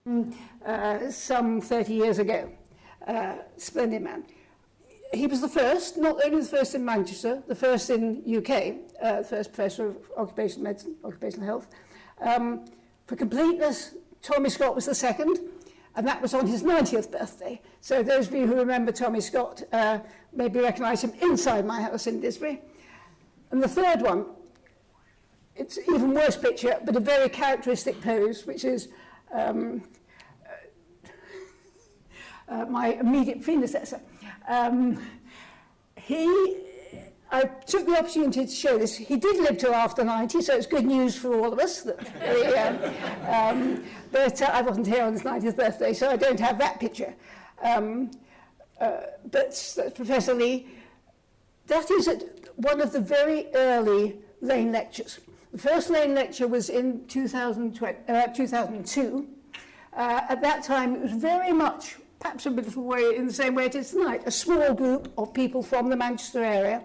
some 30 years ago. Splendid man. He was the first, not only the first in Manchester, the first in UK, the first professor of occupational medicine, occupational health. For completeness, Tommy Scott was the second, and that was on his 90th birthday. So those of you who remember Tommy Scott maybe recognise him inside my house in Disbury. And the third one, it's an even worse picture, but a very characteristic pose, which is my immediate predecessor. I took the opportunity to show this. He did live till after 90, so it's good news for all of us. But I wasn't here on his 90th birthday, so I don't have that picture. But Professor Lee, that is at one of the very early Lane lectures. The first Lane lecture was in 2002. At that time, it was very much, perhaps a little way in the same way it is tonight, a small group of people from the Manchester area,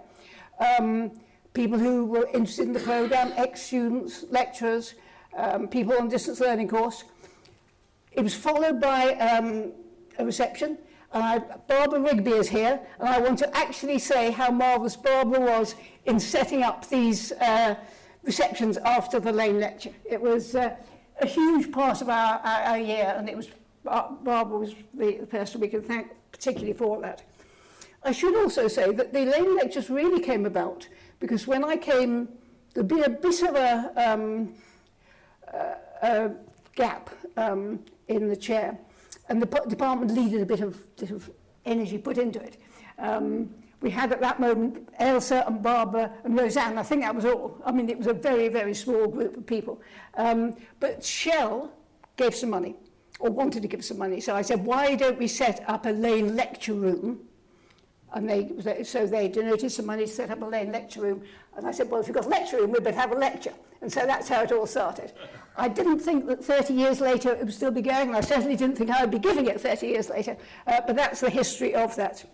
people who were interested in the programme, ex-students, lecturers, people on distance learning course. It was followed by a reception, and Barbara Rigby is here, and I want to actually say how marvellous Barbara was in setting up these receptions after the Lane lecture. It was a huge part of our year, and it was Barbara was the person we can thank particularly for that. I should also say that the Lane lectures really came about because when I came, there'd been a bit of a gap in the chair, and the department needed a bit of energy put into it. We had at that moment Ailsa and Barbara and Roseanne. I think that was all. I mean, it was a very, very small group of people. But Shell gave some money, or wanted to give some money. So I said, why don't we set up a Lane lecture room? And so they donated some money to set up a Lane lecture room. And I said, well, if you've got a lecture room, we better have a lecture. And so that's how it all started. I didn't think that 30 years later it would still be going, and I certainly didn't think I would be giving it 30 years later. But that's the history of that.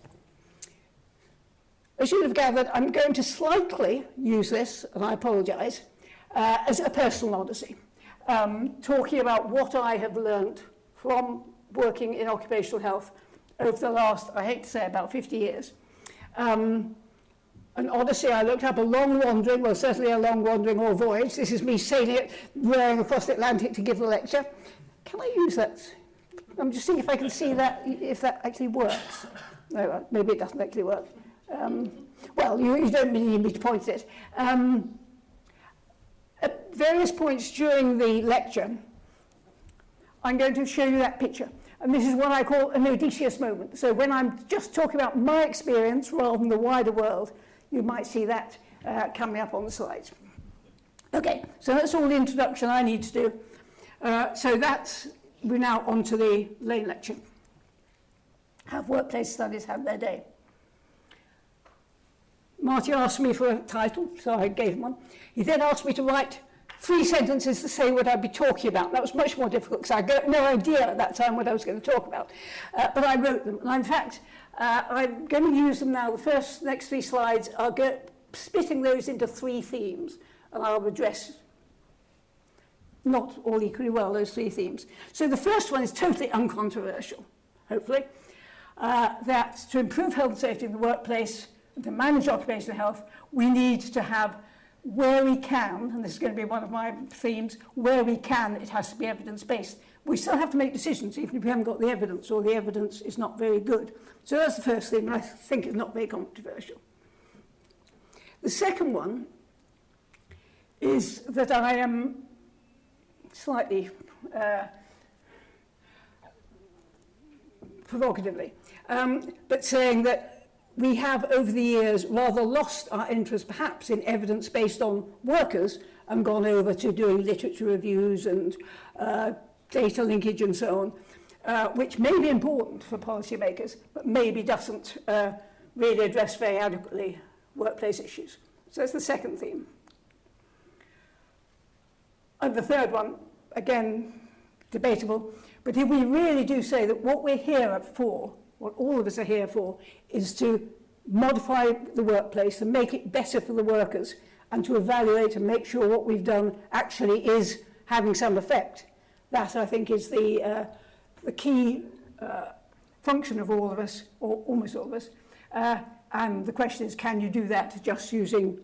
As you have gathered, I'm going to slightly use this, and I apologise, as a personal odyssey, talking about what I have learned from working in occupational health over the last, I hate to say, about 50 years. An odyssey, I looked up a long wandering, well, certainly a long wandering or voyage. This is me sailing it, rowing across the Atlantic to give the lecture. Can I use that? I'm just seeing if I can see that, if that actually works. No, maybe it doesn't actually work. Well, you don't really need me to point it. At various points during the lecture, I'm going to show you that picture. And this is what I call an Odysseus moment. So when I'm just talking about my experience rather than the wider world, you might see that coming up on the slides. Okay, so that's all the introduction I need to do. We're now on to the Lane lecture. Have workplace studies have their day. Marty asked me for a title, so I gave him one. He then asked me to write 3 sentences to say what I'd be talking about. That was much more difficult because I got no idea at that time what I was going to talk about. But I wrote them. And in fact, I'm going to use them now. The next 3 slides are splitting those into 3 themes. And I'll address, not all equally well, those 3 themes. So the first one is totally uncontroversial, hopefully. That to improve health and safety in the workplace, to manage occupational health, we need to have, where we can, and this is going to be one of my themes, where we can, it has to be evidence-based. We still have to make decisions even if we haven't got the evidence or the evidence is not very good. So that's the first thing, and I think it's not very controversial. The second one is that I am slightly provocatively, but saying that we have, over the years, rather lost our interest, perhaps, in evidence based on workers and gone over to doing literature reviews and data linkage and so on, which may be important for policymakers, but maybe doesn't really address very adequately workplace issues. So that's the second theme. And the third one, again, debatable, but if we really do say that what we're here for, what all of us are here for, is to modify the workplace and make it better for the workers and to evaluate and make sure what we've done actually is having some effect, That, I think, is the key function of all of us, or almost all of us. And the question is, can you do that just using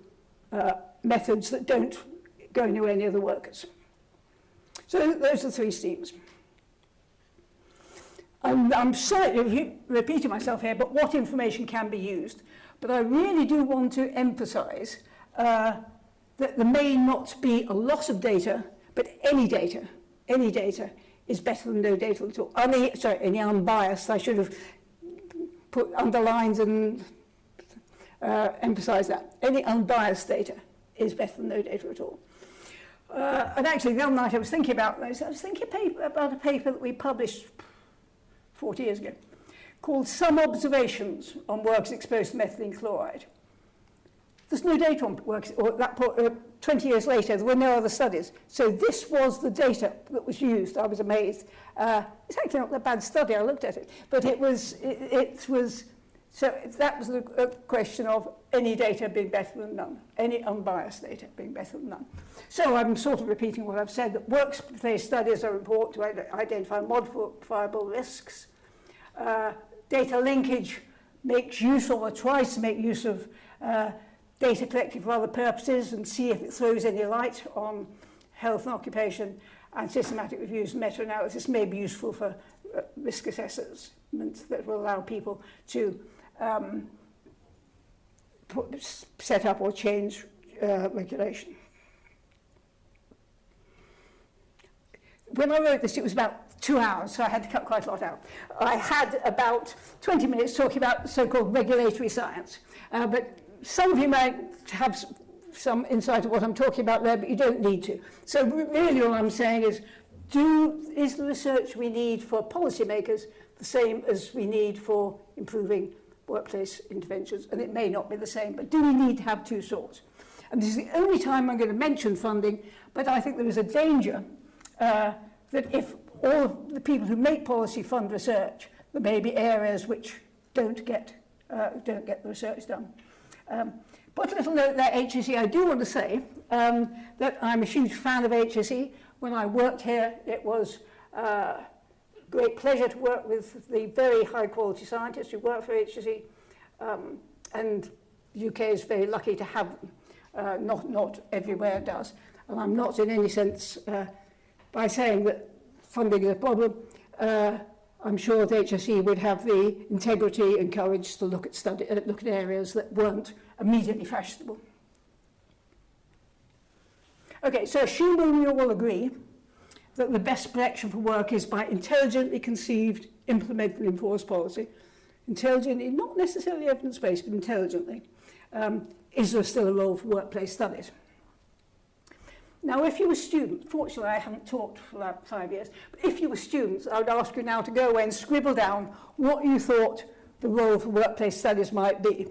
methods that don't go anywhere near the workers? So those are 3 themes. I'm slightly repeating myself here, but what information can be used? But I really do want to emphasize that there may not be a lot of data, but any data is better than no data at all. Any unbiased, I should have put underlines and emphasize that. Any unbiased data is better than no data at all. And actually, the other night I was thinking about this. I was thinking about a paper that we published 40 years ago, called Some Observations on Workers Exposed to Methylene Chloride. There's no data on workers, or that 20 years later, there were no other studies. So this was the data that was used. I was amazed. It's actually not a bad study, I looked at it, but it was, so that was a question of any data being better than none, any unbiased data being better than none. So I'm sort of repeating what I've said, that workplace studies are important to identify modifiable risks. Data linkage makes use of, or tries to make use of, data collected for other purposes and see if it throws any light on health and occupation, and systematic reviews and meta-analysis may be useful for risk assessments that will allow people to set up or change regulation. When I wrote this, it was about 2 hours, so I had to cut quite a lot out. I had about 20 minutes talking about so-called regulatory science, but some of you might have some insight of what I'm talking about there, but you don't need to. So really all I'm saying is, is the research we need for policymakers the same as we need for improving workplace interventions? And it may not be the same, but do we need to have 2 sorts? And this is the only time I'm going to mention funding, but I think there is a danger that if all of the people who make policy fund research, there may be areas which don't get the research done. But a little note there, HSE, I do want to say that I'm a huge fan of HSE. When I worked here, it was a great pleasure to work with the very high quality scientists who work for HSE, and the UK is very lucky to have them. Not everywhere does. And I'm not in any sense, by saying that funding is a problem, I'm sure that HSE would have the integrity and courage to look at areas that weren't immediately fashionable. Okay, so assuming you all agree that the best protection for work is by intelligently conceived, implemented and enforced policy, intelligently, not necessarily evidence-based, but intelligently, is there still a role for workplace studies? Now, if you were students, fortunately I haven't taught for about 5 years, but if you were students, I would ask you now to go away and scribble down what you thought the role for workplace studies might be.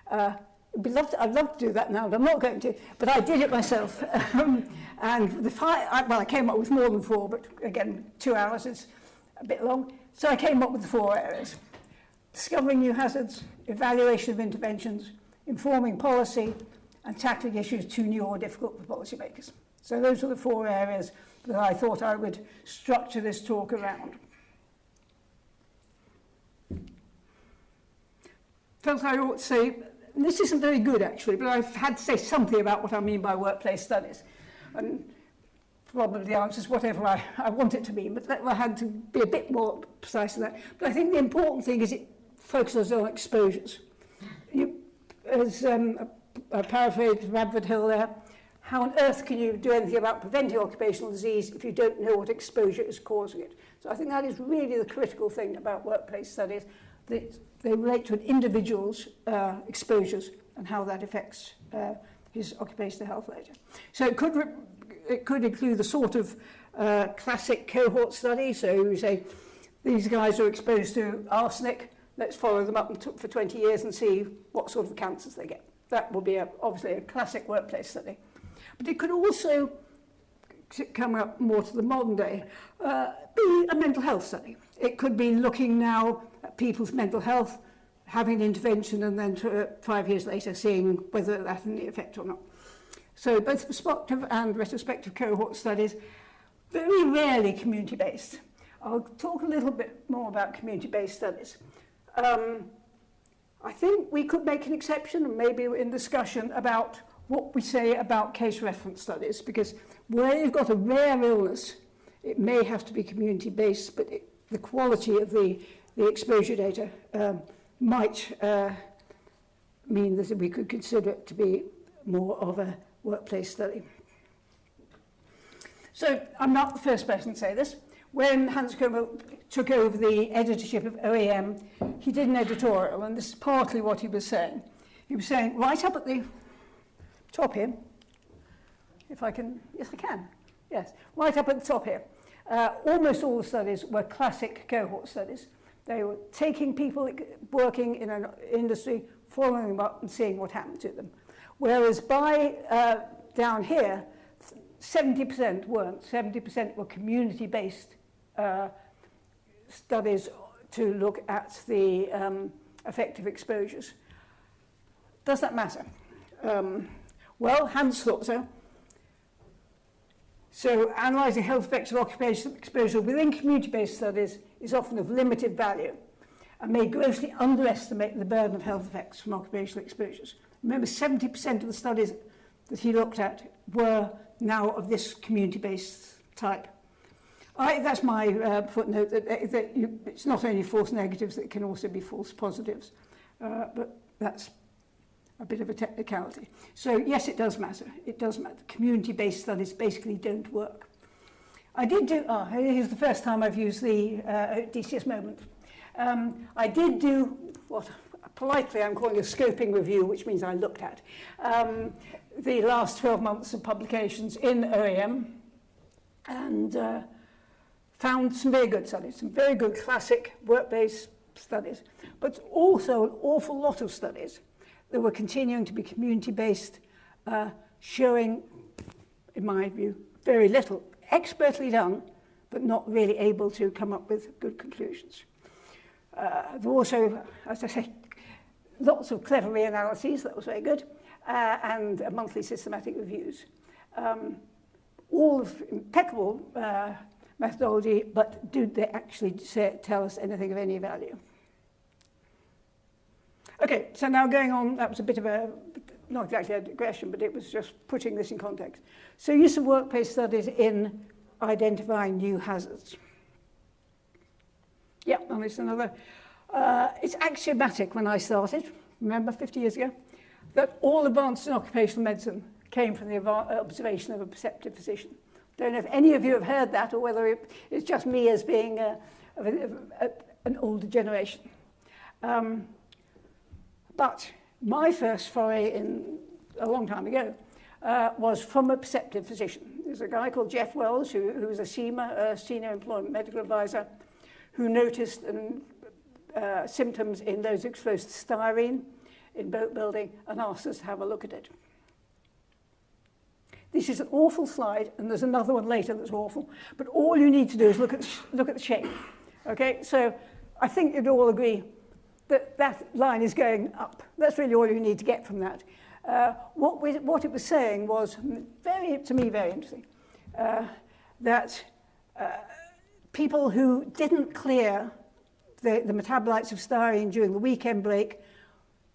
I'd love to do that now, but I'm not going to, but I did it myself. And I came up with more than 4, but again, 2 hours is a bit long. So I came up with 4 areas: discovering new hazards, evaluation of interventions, informing policy, and tackling issues too new or difficult for policymakers. So those are the 4 areas that I thought I would structure this talk around. Felt I ought to say, and this isn't very good actually, but I've had to say something about what I mean by workplace studies. And probably the answer is whatever I want it to be, but I had to be a bit more precise than that. But I think the important thing is it focuses on exposures. I paraphrased Radford Hill there. How on earth can you do anything about preventing occupational disease if you don't know what exposure is causing it? So I think that is really the critical thing about workplace studies. They relate to an individual's exposures and how that affects his occupational health later. So it could include the sort of classic cohort study. So you say, these guys are exposed to arsenic, let's follow them up for 20 years and see what sort of cancers they get. That will be obviously a classic workplace study. But it could also, come up more to the modern day, be a mental health study. It could be looking now at people's mental health, having an intervention, and then 5 years later seeing whether that had any effect or not. So both prospective and retrospective cohort studies. very rarely community-based. I'll talk a little bit more about community-based studies. I think we could make an exception, maybe in discussion, about what we say about case reference studies, because where you've got a rare illness, it may have to be community-based, but the quality of the exposure data might mean that we could consider it to be more of a workplace study. So I'm not the first person to say this. When Hans Kommel took over the editorship of OAM, he did an editorial, and this is partly what he was saying. He was saying, right up at the top here, if I can, yes I can, yes, right up at the top here, almost all the studies were classic cohort studies. They were taking people working in an industry, following them up and seeing what happened to them. Whereas by down here, 70% weren't. 70% were community-based studies to look at the effective exposures. Does that matter? Well, Hans thought so. So analysing health effects of occupational exposure within community-based studies is often of limited value and may grossly underestimate the burden of health effects from occupational exposures. Remember, 70% of the studies that he looked at were now of this community-based type. That's my footnote, that it's not only false negatives, it can also be false positives. But that's a bit of a technicality. So yes, it does matter. It does matter. Community-based studies basically don't work. I did do, here's the first time I've used the Odysseus Moment. I did do what politely I'm calling a scoping review, which means I looked at the last 12 months of publications in OAM and found some very good studies, some very good classic work-based studies, but also an awful lot of studies that were continuing to be community-based, showing, in my view, very little, expertly done, but not really able to come up with good conclusions. There were also, as I say, lots of clever reanalyses, that was very good, and monthly systematic reviews. All of impeccable methodology, but do they actually tell us anything of any value? Okay, so now going on, that was a bit of a, not exactly a digression, but it was just putting this in context. So use of workplace studies in identifying new hazards. Yeah, and it's another, it's axiomatic when I started, remember 50 years ago, that all advances in occupational medicine came from the observation of a perceptive physician. Don't know if any of you have heard that or whether it's just me as being an older generation. But my first foray in a long time ago was from a perceptive physician. There's a guy called Jeff Wells, who was a SEMA, Senior Employment Medical Advisor, who noticed symptoms in those exposed to styrene in boat building and asked us to have a look at it. This is an awful slide, and there's another one later that's awful, but all you need to do is look at the shape. Okay, so I think you'd all agree that that line is going up. That's really all you need to get from that. What it was saying was, to me, very interesting, that people who didn't clear the metabolites of styrene during the weekend break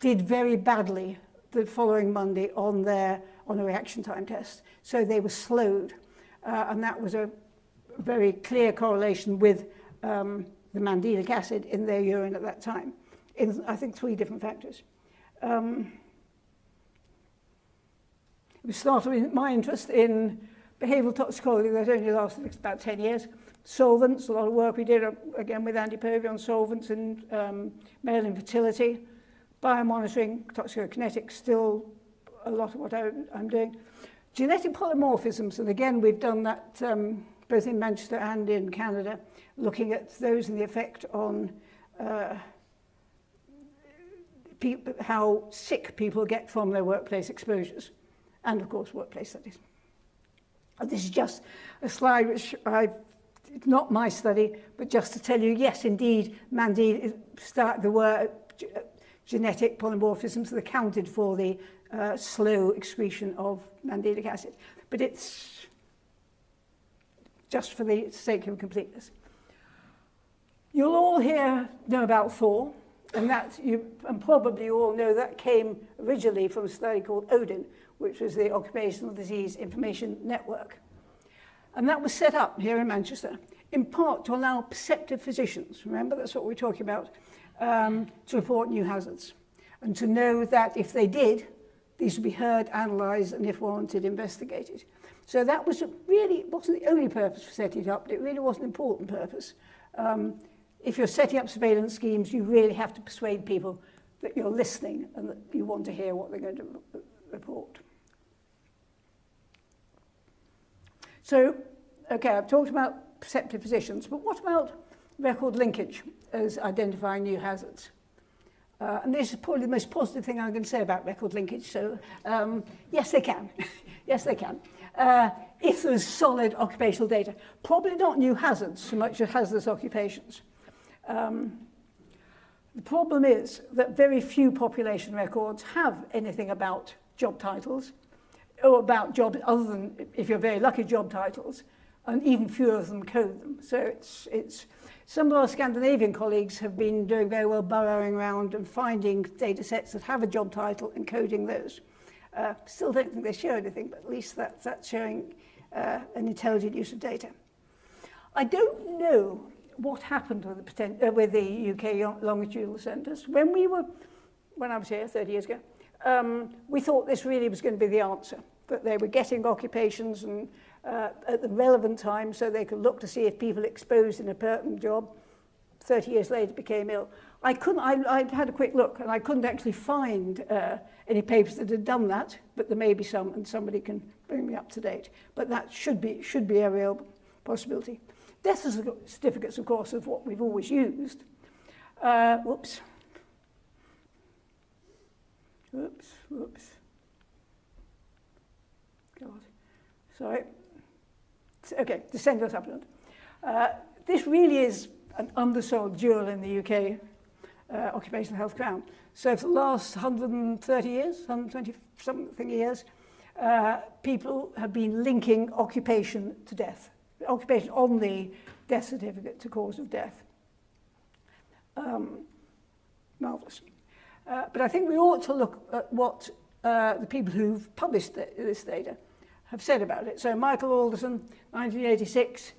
did very badly the following Monday on a reaction time test. So they were slowed, and that was a very clear correlation with the mandelic acid in their urine at that time, in, I think, 3 different factors. It started with my interest in behavioural toxicology that only lasted about 10 years. Solvents, a lot of work we did, again, with Andy Povey on solvents and male infertility. Biomonitoring, toxicokinetics, still a lot of what I'm doing. Genetic polymorphisms, and again, we've done that both in Manchester and in Canada, looking at those and the effect on how sick people get from their workplace exposures, and of course, workplace studies. And this is just a slide which it's not my study, but just to tell you, yes, indeed, there were genetic polymorphisms that accounted for the slow excretion of mandelic acid. But it's just for the sake of completeness. You'll all here know about Thor, and probably you all know that came originally from a study called Odin, which was the Occupational Disease Information Network. And that was set up here in Manchester, in part to allow perceptive physicians, remember that's what we're talking about, to report new hazards, and to know that if they did, these would be heard, analysed, and if warranted, investigated. So that was really, wasn't the only purpose for setting it up, but it really was an important purpose. If you're setting up surveillance schemes, you really have to persuade people that you're listening and that you want to hear what they're going to report. So, okay, I've talked about perceptive physicians, but what about record linkage as identifying new hazards? And this is probably the most positive thing I'm going to say about record linkage. So, yes, they can. Yes, they can. If there's solid occupational data. Probably not new hazards so much as hazardous occupations. The problem is that very few population records have anything about job titles, or about jobs other than, if you're very lucky, job titles, and even fewer of them code them. So it's some of our Scandinavian colleagues have been doing very well burrowing around and finding data sets that have a job title and coding those. Still don't think they show anything, but at least that's showing an intelligent use of data. I don't know what happened with the UK longitudinal centres. When I was here 30 years ago, we thought this really was going to be the answer, that they were getting occupations and at the relevant time so they could look to see if people exposed in a pertinent job 30 years later became ill. I had a quick look and I couldn't actually find any papers that had done that, but there may be some and somebody can bring me up to date. But that should be a real possibility. Death certificates, of course, of what we've always used. Whoops. God, sorry. Okay, descendant supplement. This really is an undersold jewel in the UK occupational health crown. So for the last 130 years, 120-something years, people have been linking occupation to death. Occupation on the death certificate to cause of death. Marvellous. But I think we ought to look at what the people who've published this data have said about it. So Michael Alderson, 1986,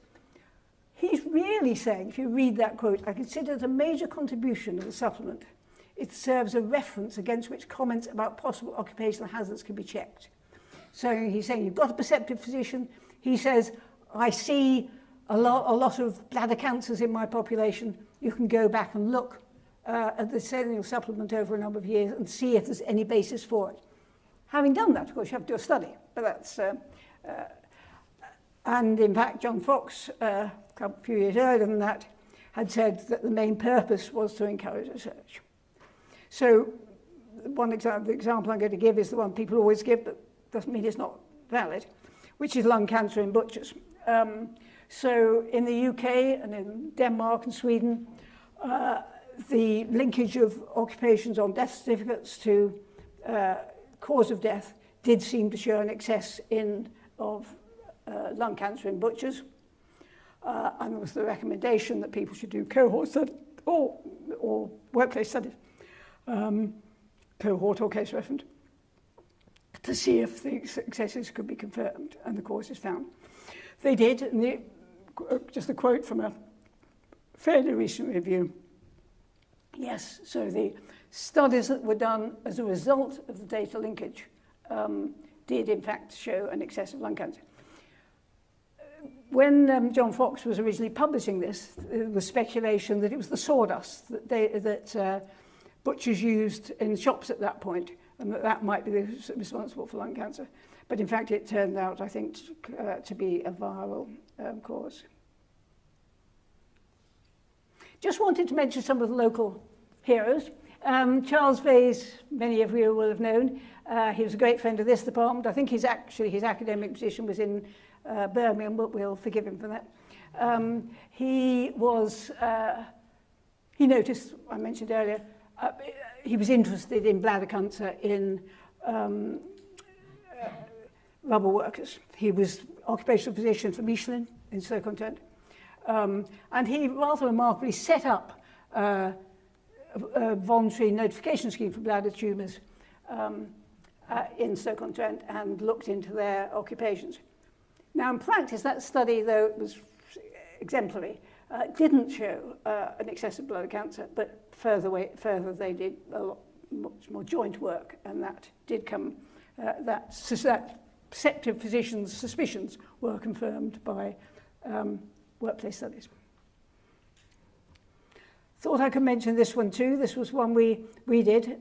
he's really saying, if you read that quote, I consider it a major contribution of the supplement. It serves a reference against which comments about possible occupational hazards can be checked. So he's saying you've got a perceptive physician. He says, I see a lot of bladder cancers in my population. You can go back and look at the decennial supplement over a number of years and see if there's any basis for it. Having done that, of course, you have to do a study, but that's... and in fact, John Fox, a few years earlier than that, had said that the main purpose was to encourage research. So the example I'm going to give is the one people always give, but doesn't mean it's not valid, which is lung cancer in butchers. So in the UK and in Denmark and Sweden, the linkage of occupations on death certificates to cause of death did seem to show an excess of lung cancer in butchers. And there was the recommendation that people should do cohort studies or workplace studies, cohort or case reference, to see if the excesses could be confirmed and the causes found. They did, and just a quote from a fairly recent review. Yes, so the studies that were done as a result of the data linkage did in fact show an excess of lung cancer. When John Fox was originally publishing this, there was speculation that it was the sawdust that butchers used in shops at that point, and that might be responsible for lung cancer. But in fact, it turned out, I think, to be a viral cause. Just wanted to mention some of the local heroes. Charles Vase, many of you will have known. He was a great friend of this department. I think his academic position was in Birmingham, but we'll forgive him for that. He noticed, I mentioned earlier, he was interested in bladder cancer in rubber workers. He was occupational physician for Michelin in Stoke-on-Trent. And he rather remarkably set up a voluntary notification scheme for bladder tumours in Stoke-on-Trent and looked into their occupations. Now, in practice, that study, though it was exemplary, didn't show an excessive bladder cancer, but further they did a lot much more joint work, and that did come, that perceptive physicians' suspicions were confirmed by workplace studies. Thought I could mention this one too. This was one we did.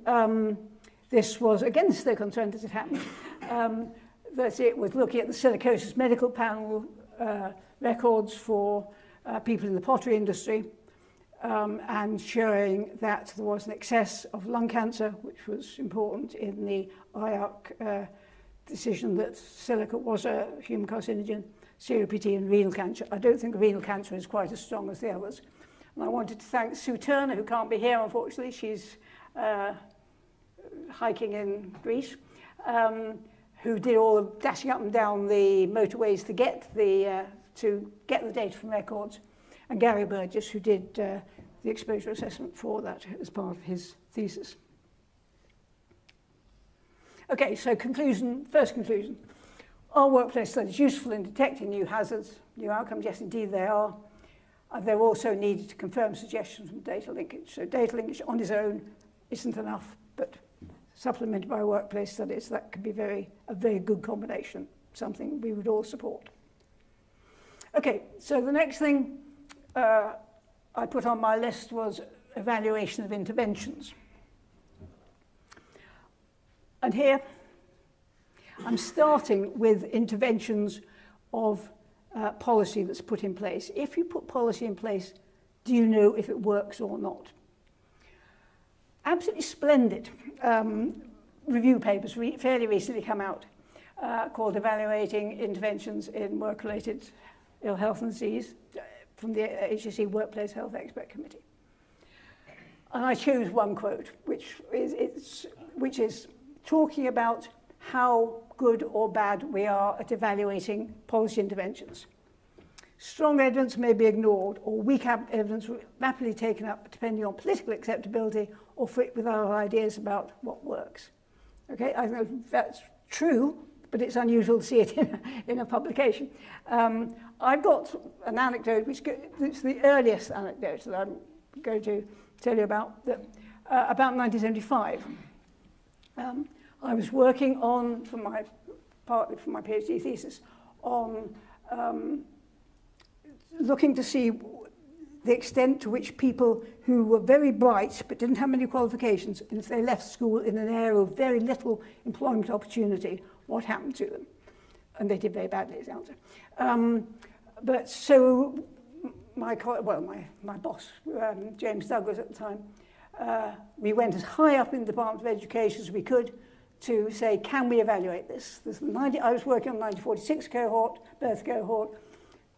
This was again Stoke-on-Trent as it happened. It was looking at the silicosis medical panel records for people in the pottery industry and showing that there was an excess of lung cancer, which was important in the IARC decision that silica was a human carcinogen, COPD and renal cancer. I don't think renal cancer is quite as strong as the others. And I wanted to thank Sue Turner, who can't be here, unfortunately. She's hiking in Greece, who did all the dashing up and down the motorways to get the data from records, and Gary Burgess, who did the exposure assessment for that as part of his thesis. Okay, so first conclusion. Are workplace studies useful in detecting new hazards, new outcomes? Yes, indeed they are. They're also needed to confirm suggestions from data linkage. So data linkage on its own isn't enough, but supplemented by workplace studies, that could be a very good combination, something we would all support. Okay, so the next thing I put on my list was evaluation of interventions. And here, I'm starting with interventions of policy that's put in place. If you put policy in place, do you know if it works or not? Absolutely splendid review papers fairly recently come out called Evaluating Interventions in Work-Related Ill Health and Disease from the HSE Workplace Health Expert Committee. And I choose one quote, which is talking about how good or bad we are at evaluating policy interventions. Strong evidence may be ignored, or weak evidence rapidly taken up depending on political acceptability or fit with our ideas about what works. Okay, I know that's true, but it's unusual to see it in a publication. I've got an anecdote, it's the earliest anecdote that I'm going to tell you about, about 1975. I was working on, partly for my PhD thesis, on looking to see the extent to which people who were very bright but didn't have many qualifications, and if they left school in an area of very little employment opportunity, what happened to them? And they did very badly, as the answer. But so my boss, James Douglas at the time, we went as high up in the Department of Education as we could to say, can we evaluate this? I was working on the 1946 cohort, birth cohort,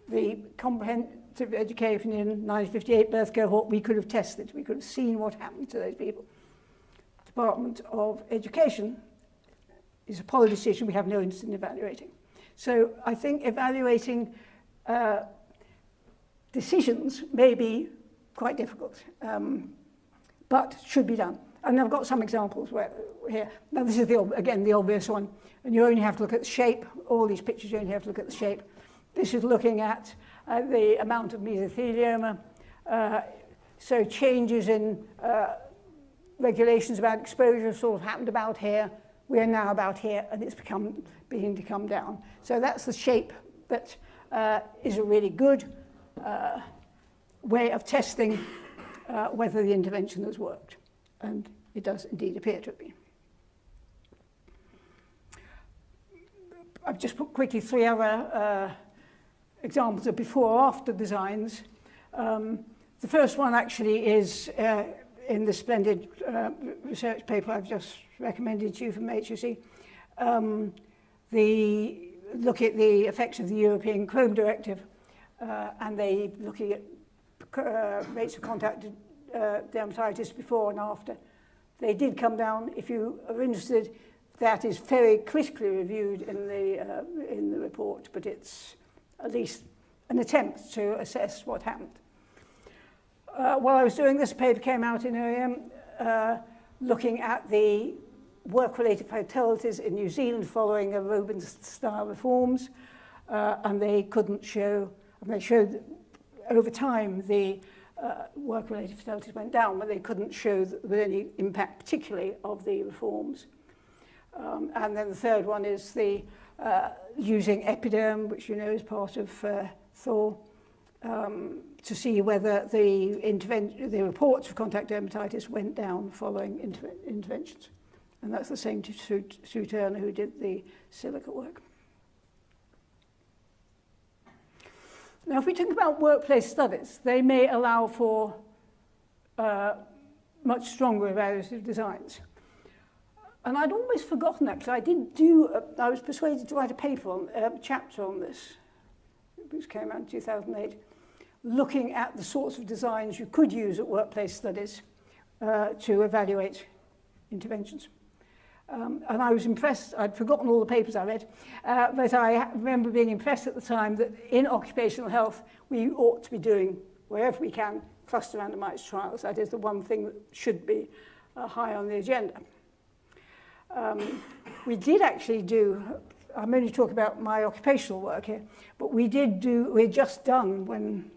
the comprehensive education in 1958 birth cohort. We could have tested, we could have seen what happened to those people. Department of Education is a policy decision we have no interest in evaluating. So I think evaluating decisions may be quite difficult, but should be done. And I've got some examples here. Now this is, again, the obvious one. And you only have to look at the shape. All these pictures, you only have to look at the shape. This is looking at the amount of mesothelioma. So changes in regulations about exposure sort of happened about here. We are now about here, and it's beginning to come down. So that's the shape that is a really good way of testing whether the intervention has worked. And it does indeed appear to be. I've just put quickly 3 other examples of before-after designs. The first one actually is in the splendid research paper I've just recommended to you from HSE. They look at the effects of the European Chrome Directive, and they looking at rates of contact dermatitis before and after. They did come down. If you are interested, that is very critically reviewed in the report, but it's at least an attempt to assess what happened. While I was doing this, a paper came out in OEM looking at the work-related fatalities in New Zealand following Robin-style reforms, and they couldn't show, and they showed that over time the work-related fatalities went down, but they couldn't show that there was any impact particularly of the reforms. And then the third one is the using epiderm, which you know is part of Thor, to see whether the reports of contact dermatitis went down following interventions. And that's the same to Sue Turner, who did the silica work. Now, if we think about workplace studies, they may allow for much stronger evaluative designs. And I'd almost forgotten that, because I was persuaded to write a paper on a chapter on this, which came out in 2008, looking at the sorts of designs you could use at workplace studies to evaluate interventions. And I was impressed. I'd forgotten all the papers I read, but I remember being impressed at the time that in occupational health, we ought to be doing, wherever we can, cluster randomized trials. That is the one thing that should be high on the agenda. We did actually do, I'm only talking about my occupational work here, but we had just done, when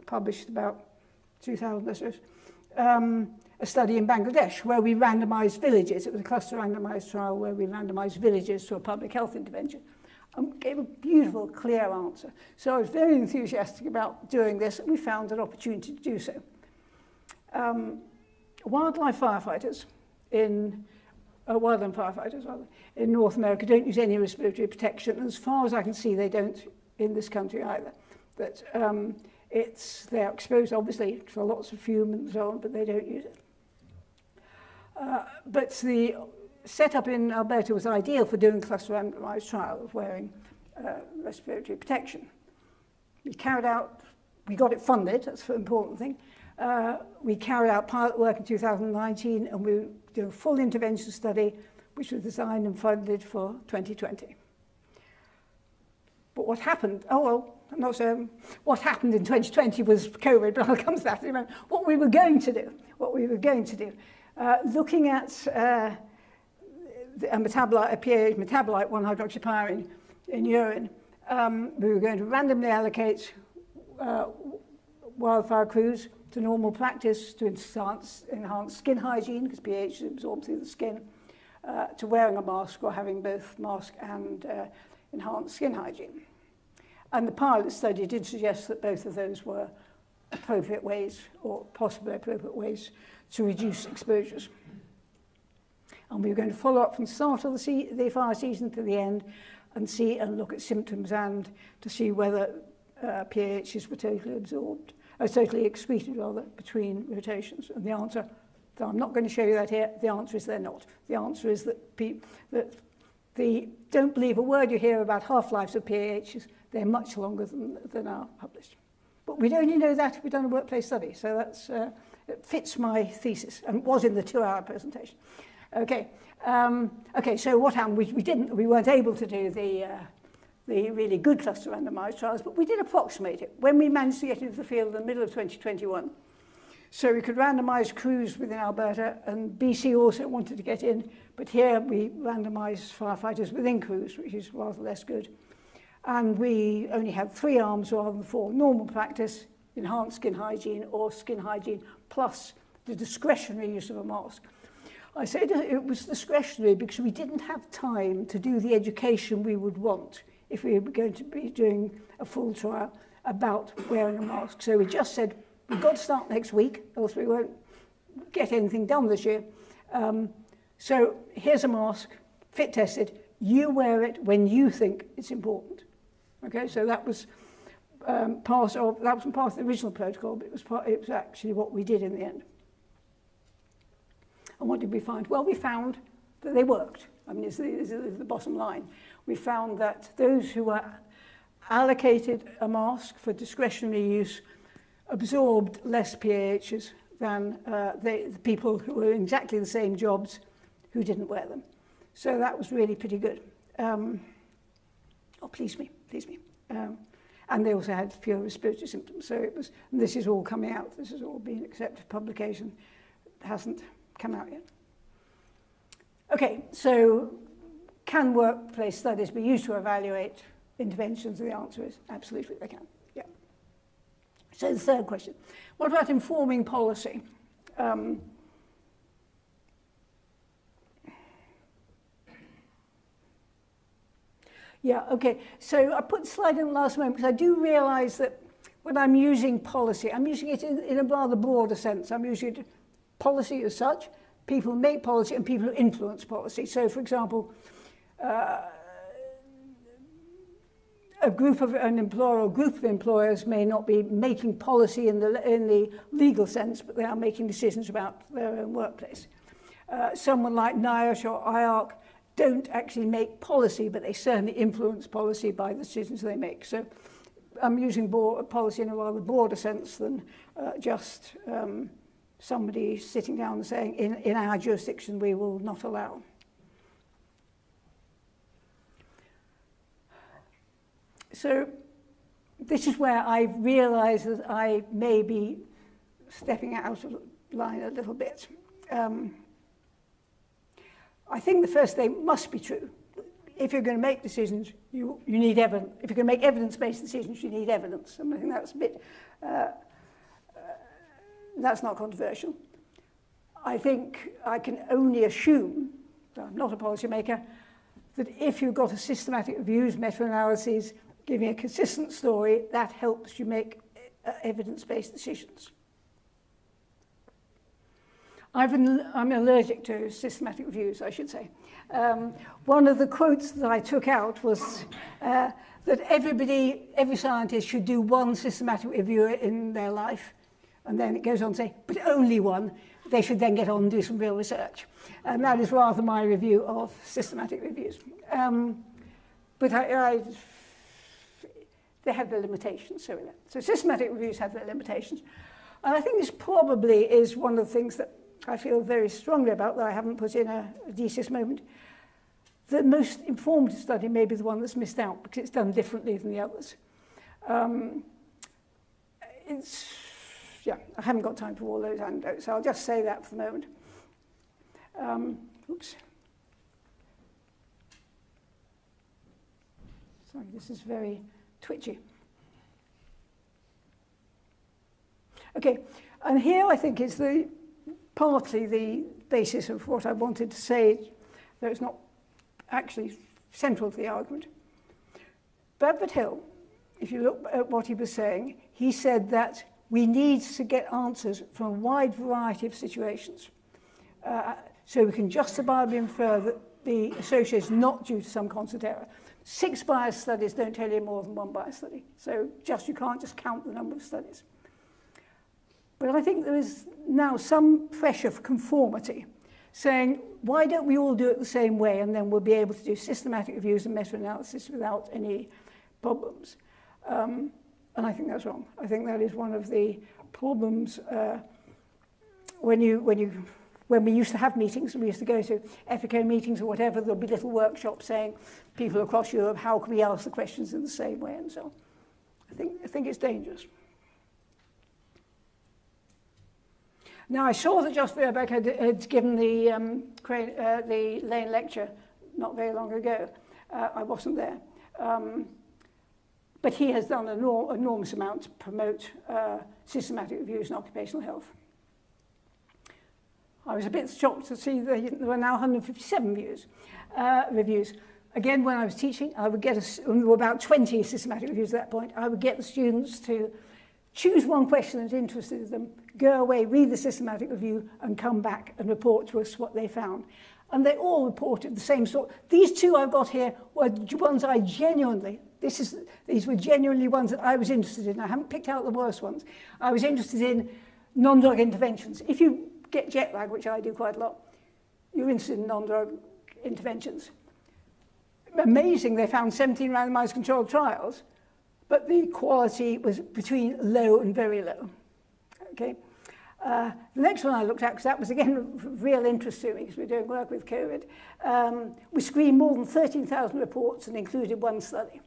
published about 2000, I suppose, a study in Bangladesh where we randomized villages. It was a cluster randomized trial where we randomized villages to a public health intervention and gave a beautiful, clear answer. So I was very enthusiastic about doing this, and we found an opportunity to do so. Wildland firefighters in North America don't use any respiratory protection, and as far as I can see, they don't in this country either. That they're exposed, obviously, to lots of fume and so on, but they don't use it. But the setup in Alberta was ideal for doing cluster randomized trial of wearing respiratory protection. We got it funded, that's the important thing. We carried out pilot work in 2019, and we did a full intervention study, which was designed and funded for 2020. But what happened? I'm not sure. What happened in 2020 was COVID, but I'll come to that in a moment. What we were going to do, looking at a pH metabolite, 1-hydroxypyrin in urine, we were going to randomly allocate wildfire crews to normal practice to enhance skin hygiene, because pH is absorbed through the skin, to wearing a mask or having both mask and enhanced skin hygiene. And the pilot study did suggest that both of those were appropriate ways, or possibly appropriate ways, to reduce exposures. And we were going to follow up from the start of the fire season to the end and look at symptoms and to see whether pHs were totally absorbed, totally excreted rather, between rotations. And the answer, though I'm not going to show you that here, the answer is they're not. The answer is that don't believe a word you hear about half-lives of pHs. They're much longer than are published. But we'd only know that if we'd done a workplace study, so that's it fits my thesis, and was in the 2-hour presentation. Okay, so what happened? We weren't able to do the really good cluster randomized trials, but we did approximate it when we managed to get into the field in the middle of 2021. So we could randomize crews within Alberta, and BC also wanted to get in, but here we randomized firefighters within crews, which is rather less good. And we only had 3 arms rather than 4. Normal practice, enhanced skin hygiene, or skin hygiene plus the discretionary use of a mask. I said it was discretionary because we didn't have time to do the education we would want if we were going to be doing a full trial about wearing a mask. So we just said, we've got to start next week, else we won't get anything done this year. So here's a mask, fit tested. You wear it when you think it's important. Okay, so that was part of the original protocol, but it was actually what we did in the end. And what did we find? Well, we found that they worked. I mean, this is the bottom line. We found that those who were allocated a mask for discretionary use absorbed less pHs than the people who were in exactly the same jobs who didn't wear them. So that was really pretty good. Oh, please me. And they also had fewer respiratory symptoms. So it was, and this is all coming out. This has all been accepted publication. It hasn't come out yet. Okay, so can workplace studies be used to evaluate interventions? The answer is absolutely they can. Yeah. So the third question, what about informing policy? Yeah, okay. So I put the slide in the last moment because I do realise that when I'm using policy, I'm using it in a rather broader sense. I'm using it policy as such, people who make policy and people who influence policy. So, for example, an employer or group of employers may not be making policy in the legal sense, but they are making decisions about their own workplace. Someone like NIOSH or IARC don't actually make policy, but they certainly influence policy by the decisions they make. So I'm using policy in a rather broader sense than just somebody sitting down and saying, in our jurisdiction, we will not allow. So this is where I realise that I may be stepping out of line a little bit. I think the first thing must be true. If you're going to make decisions, you need evidence. If you're going to make evidence-based decisions, you need evidence. And I think that's a bit, that's not controversial. I think I can only assume, though I'm not a policymaker, that if you've got a systematic reviews, meta-analyses, giving a consistent story, that helps you make evidence-based decisions. I'm allergic to systematic reviews, I should say. One of the quotes that I took out was that every scientist should do one systematic review in their life. And then it goes on to say, but only one. They should then get on and do some real research. And that is rather my review of systematic reviews. But they have their limitations. So systematic reviews have their limitations. And I think this probably is one of the things that I feel very strongly about, that I haven't put in a Odysseus Moment. The most informative study may be the one that's missed out because it's done differently than the others. I haven't got time for all those anecdotes, so I'll just say that for the moment. Oops. Sorry, this is very twitchy. Okay, and here I think is partly the basis of what I wanted to say, though it's not actually central to the argument. Bradford Hill, if you look at what he was saying, he said that we need to get answers from a wide variety of situations. So we can justifiably infer that the association is not due to some constant error. 6 bias studies don't tell you more than 1 bias study. So you can't just count the number of studies. But I think there is now some pressure for conformity, saying, why don't we all do it the same way, and then we'll be able to do systematic reviews and meta-analysis without any problems. And I think that's wrong. I think that is one of the problems when we used to have meetings, and we used to go to Efficacy meetings or whatever, there'll be little workshops saying, people across Europe, how can we ask the questions in the same way, and so on. I think it's dangerous. Now, I saw that Jos Verbeek had given the Lane lecture not very long ago. I wasn't there. But he has done an enormous amount to promote systematic reviews in occupational health. I was a bit shocked to see that there were now 157 reviews. Again, when I was teaching, I would get there were about 20 systematic reviews at that point. I would get the students to choose one question that interested them, go away, read the systematic review, and come back and report to us what they found. And they all reported the same sort. These 2 I've got here were ones I genuinely, these were genuinely ones that I was interested in. I haven't picked out the worst ones. I was interested in non-drug interventions. If you get jet lag, which I do quite a lot, you're interested in non-drug interventions. Amazing, they found 17 randomized controlled trials, but the quality was between low and very low. Okay, The next one I looked at, because that was again of real interest to me, because we're doing work with COVID, we screened more than 13,000 reports and included one study.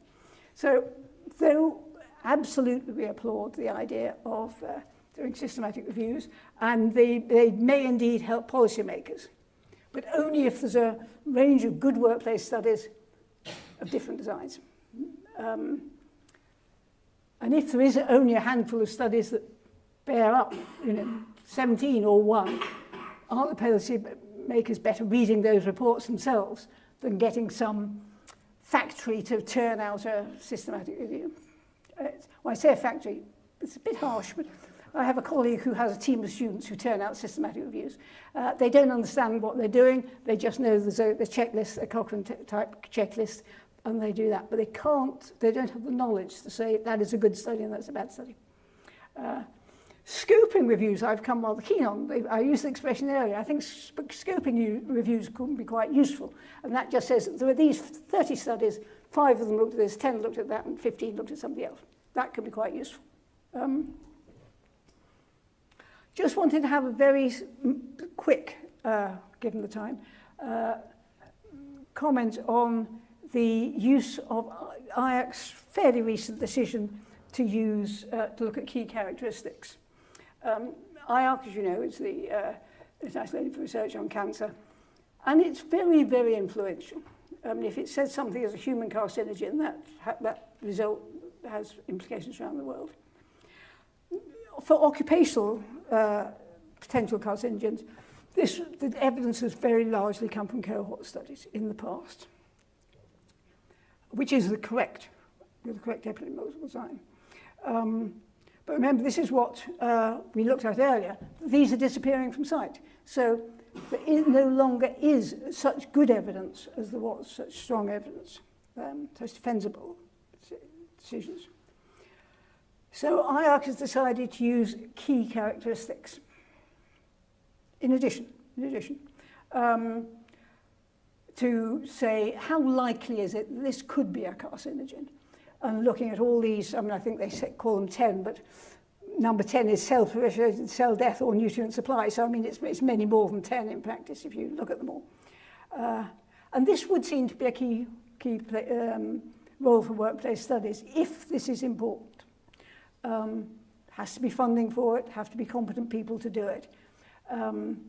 So though absolutely we applaud the idea of doing systematic reviews, and they may indeed help policymakers, but only if there's a range of good workplace studies of different designs. And if there is only a handful of studies that bear up, 17 or 1, aren't the policy makers better reading those reports themselves than getting some factory to turn out a systematic review? When I say a factory, it's a bit harsh, but I have a colleague who has a team of students who turn out systematic reviews. They don't understand what they're doing. They just know there's a checklist, a Cochrane-type checklist, and they do that. But they don't have the knowledge to say that is a good study and that's a bad study. Scoping reviews I've come rather keen on. I used the expression earlier. I think scoping reviews can be quite useful. And that just says that there are these 30 studies, 5 of them looked at this, 10 looked at that, and 15 looked at something else. That could be quite useful. Just wanted to have a very quick, given the time, comment on the use of IAC's fairly recent decision to look at key characteristics. IAC, as you know, is the International Aid for Research on Cancer, and it's very, very influential. If it says something as a human carcinogen, that result has implications around the world. For occupational potential carcinogens, the evidence has very largely come from cohort studies in the past, which is the correct epidemiological design. But remember, this is what we looked at earlier. These are disappearing from sight. So there no longer is such good evidence as there was, such strong evidence, such defensible decisions. So IARC has decided to use key characteristics. In addition, to say how likely is it that this could be a carcinogen. And looking at all these, I think they call them 10, but number 10 is cell proliferation, cell death, or nutrient supply. So it's many more than 10 in practice if you look at them all. And this would seem to be a key role for workplace studies if this is important. Has to be funding for it, have to be competent people to do it, and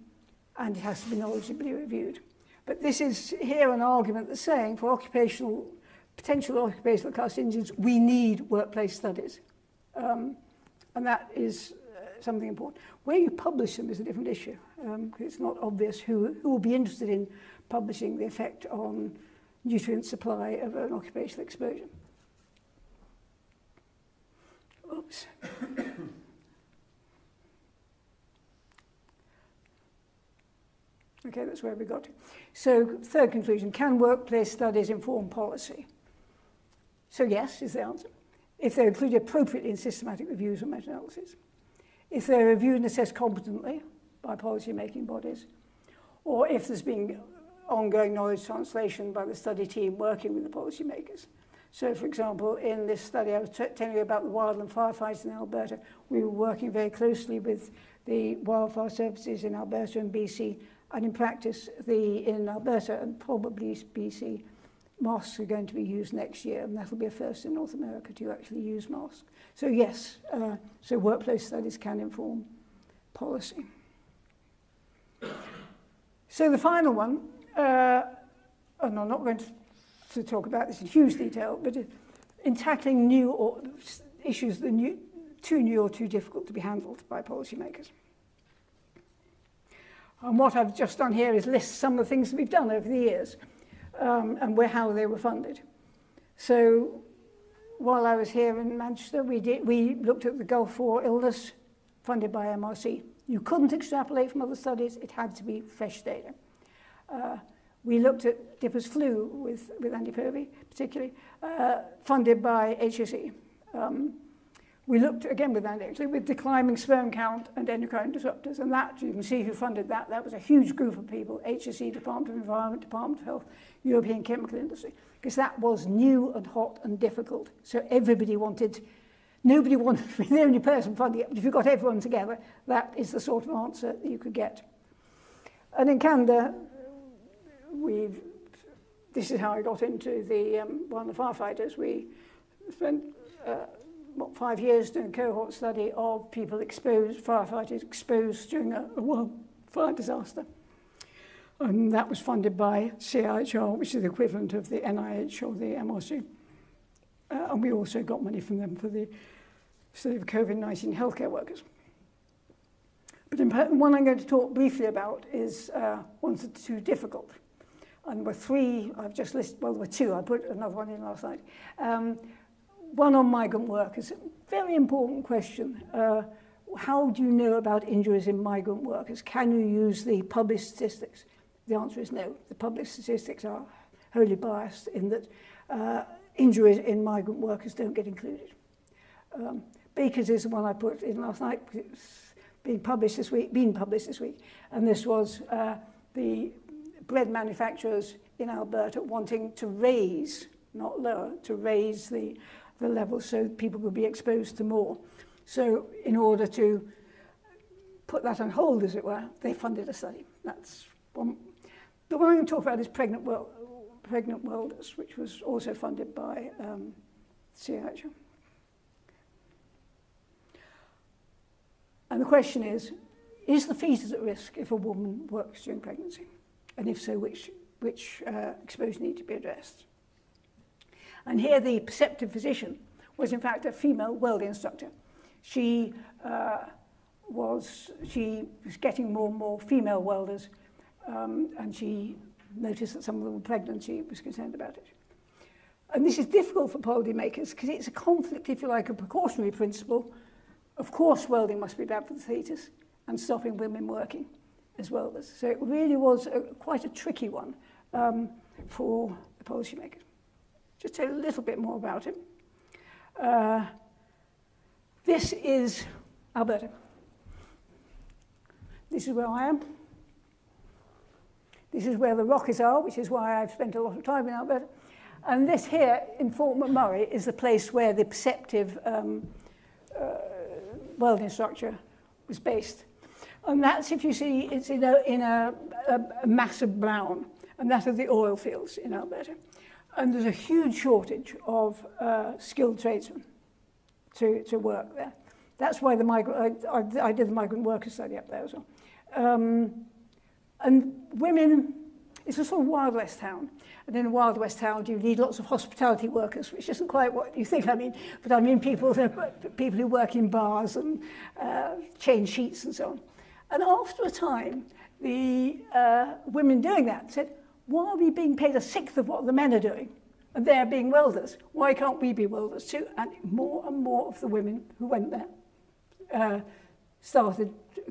it has to be knowledgeably reviewed. But this is here an argument that's saying for potential occupational carcinogens, we need workplace studies. And that is something important. Where you publish them is a different issue, because it's not obvious who will be interested in publishing the effect on nutrient supply of an occupational exposure. Oops. Okay, that's where we got to. So, third conclusion, can workplace studies inform policy? So yes, is the answer. If they're included appropriately in systematic reviews and meta-analysis. If they're reviewed and assessed competently by policy-making bodies, or if there's been ongoing knowledge translation by the study team working with the policymakers. So, for example, in this study I was telling you about the wildland firefighters in Alberta, we were working very closely with the wildfire services in Alberta and BC, and in practice, in Alberta and probably BC, masks are going to be used next year, and that'll be a first in North America to actually use masks. So yes, so workplace studies can inform policy. So the final one, and I'm not going to talk about this in huge detail, but in tackling new issues that are too new or too difficult to be handled by policymakers. And what I've just done here is list some of the things that we've done over the years, and how they were funded. So while I was here in Manchester, we looked at the Gulf War illness funded by MRC. You couldn't extrapolate from other studies, it had to be fresh data. We looked at Dipper's flu with Andy Purvey, particularly, funded by HSE. We looked, again with Andy actually, with declining sperm count and endocrine disruptors, and that, you can see who funded that. That was a huge group of people, HSE, Department of Environment, Department of Health, European Chemical Industry, because that was new and hot and difficult. So everybody wanted nobody wanted to be the only person funding it, but if you got everyone together, that is the sort of answer that you could get. And in Canada, this is how I got into the one of the firefighters. We spent 5 years doing a cohort study of people exposed, firefighters exposed during a fire disaster. And that was funded by CIHR, which is the equivalent of the NIH or the MRC. And we also got money from them for the study of COVID-19 healthcare workers. But the one I'm going to talk briefly about is one that's too difficult. And there were three, I've just listed, well, there were two, I put another one in last night. One on migrant workers, very important question. How do you know about injuries in migrant workers? Can you use the published statistics? The answer is no. The published statistics are wholly biased in that injuries in migrant workers don't get included. Baker's is the one I put in last night. It's been published this week, and this was the bread manufacturers in Alberta wanting to raise, not lower, to raise the level so people could be exposed to more. So in order to put that on hold, as it were, they funded a study. That's one. The one I'm going to talk about is pregnant welders, which was also funded by CIHR. And the question is the fetus at risk if a woman works during pregnancy? And if so, which exposure need to be addressed? And here the perceptive physician was in fact a female welding instructor. She was getting more and more female welders, and she noticed that some of them were pregnant. She was concerned about it. And this is difficult for policymakers because it's a conflict, if you like, a precautionary principle. Of course, welding must be bad for the fetus, and stopping women working as welders. So it really was quite a tricky one for the policymakers. Just tell you a little bit more about him. This is Alberta. This is where I am. This is where the Rockies are, which is why I've spent a lot of time in Alberta. And this here in Fort McMurray is the place where the perceptive welding structure was based. And that's, if you see, it's in a massive brown, and that are the oil fields in Alberta. And there's a huge shortage of skilled tradesmen to work there. That's why I did the migrant worker study up there as well. And women, it's a sort of Wild West town. And in a Wild West town, you need lots of hospitality workers, which isn't quite what you think I mean. But I mean people who work in bars and change sheets and so on. And after a time, the women doing that said, why are we being paid a sixth of what the men are doing? And they're being welders. Why can't we be welders too? And more of the women who went there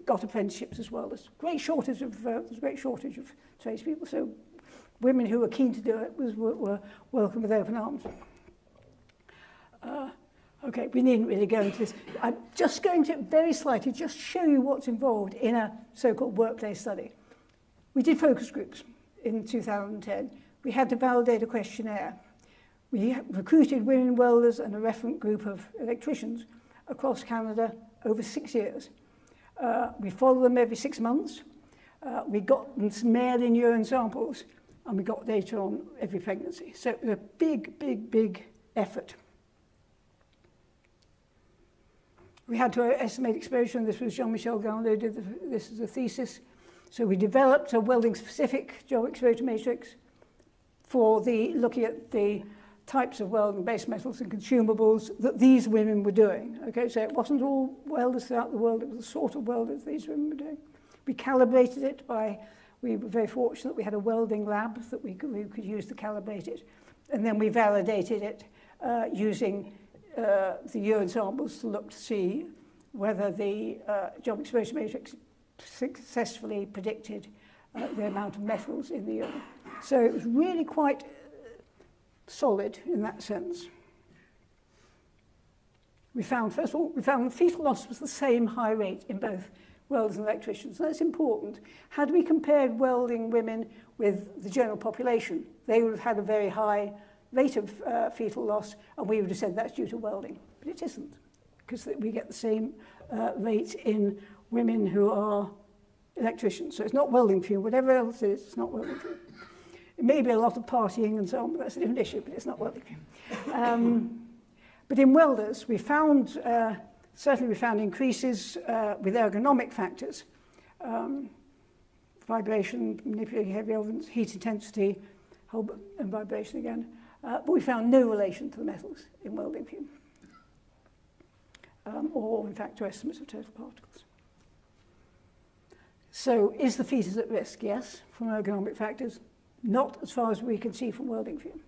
got apprenticeships as welders. There's a great shortage of tradespeople. So women who were keen to do it were welcome with open arms. Okay, we needn't really go into this. I'm just going to very slightly just show you what's involved in a so-called workplace study. We did focus groups in 2010. We had to validate a questionnaire. We recruited women welders and a referent group of electricians across Canada over 6 years. We followed them every 6 months. We got them mail-in urine samples, and we got data on every pregnancy. So it was a big effort. We had to estimate exposure, and this was Jean-Michel Garneau did this as a thesis. So we developed a welding-specific job exposure matrix for looking at the types of welding, base metals and consumables that these women were doing. Okay, so it wasn't all welders throughout the world, it was the sort of welders these women were doing. We calibrated it we were very fortunate we had a welding lab that we could use to calibrate it. And then we validated it using the urine samples to look to see whether the job exposure matrix successfully predicted the amount of metals in the urine. So it was really quite solid in that sense. We found, first of all, fetal loss was the same high rate in both welders and electricians. That's important. Had we compared welding women with the general population, they would have had a very high rate of fetal loss, and we would have said that's due to welding. But it isn't. because we get the same rate in women who are electricians. So it's not welding fume. Whatever else it is, it's not welding fume. It may be a lot of partying and so on, but that's a different issue, but it's not welding fume. But in welders, we found, certainly we found increases with ergonomic factors, vibration, manipulating heavy ovens, heat intensity, and vibration again. But we found no relation to the metals in welding fume, or in fact to estimates of total particles. So is the fetus at risk? Yes, from ergonomic factors. Not as far as we can see from welding fume.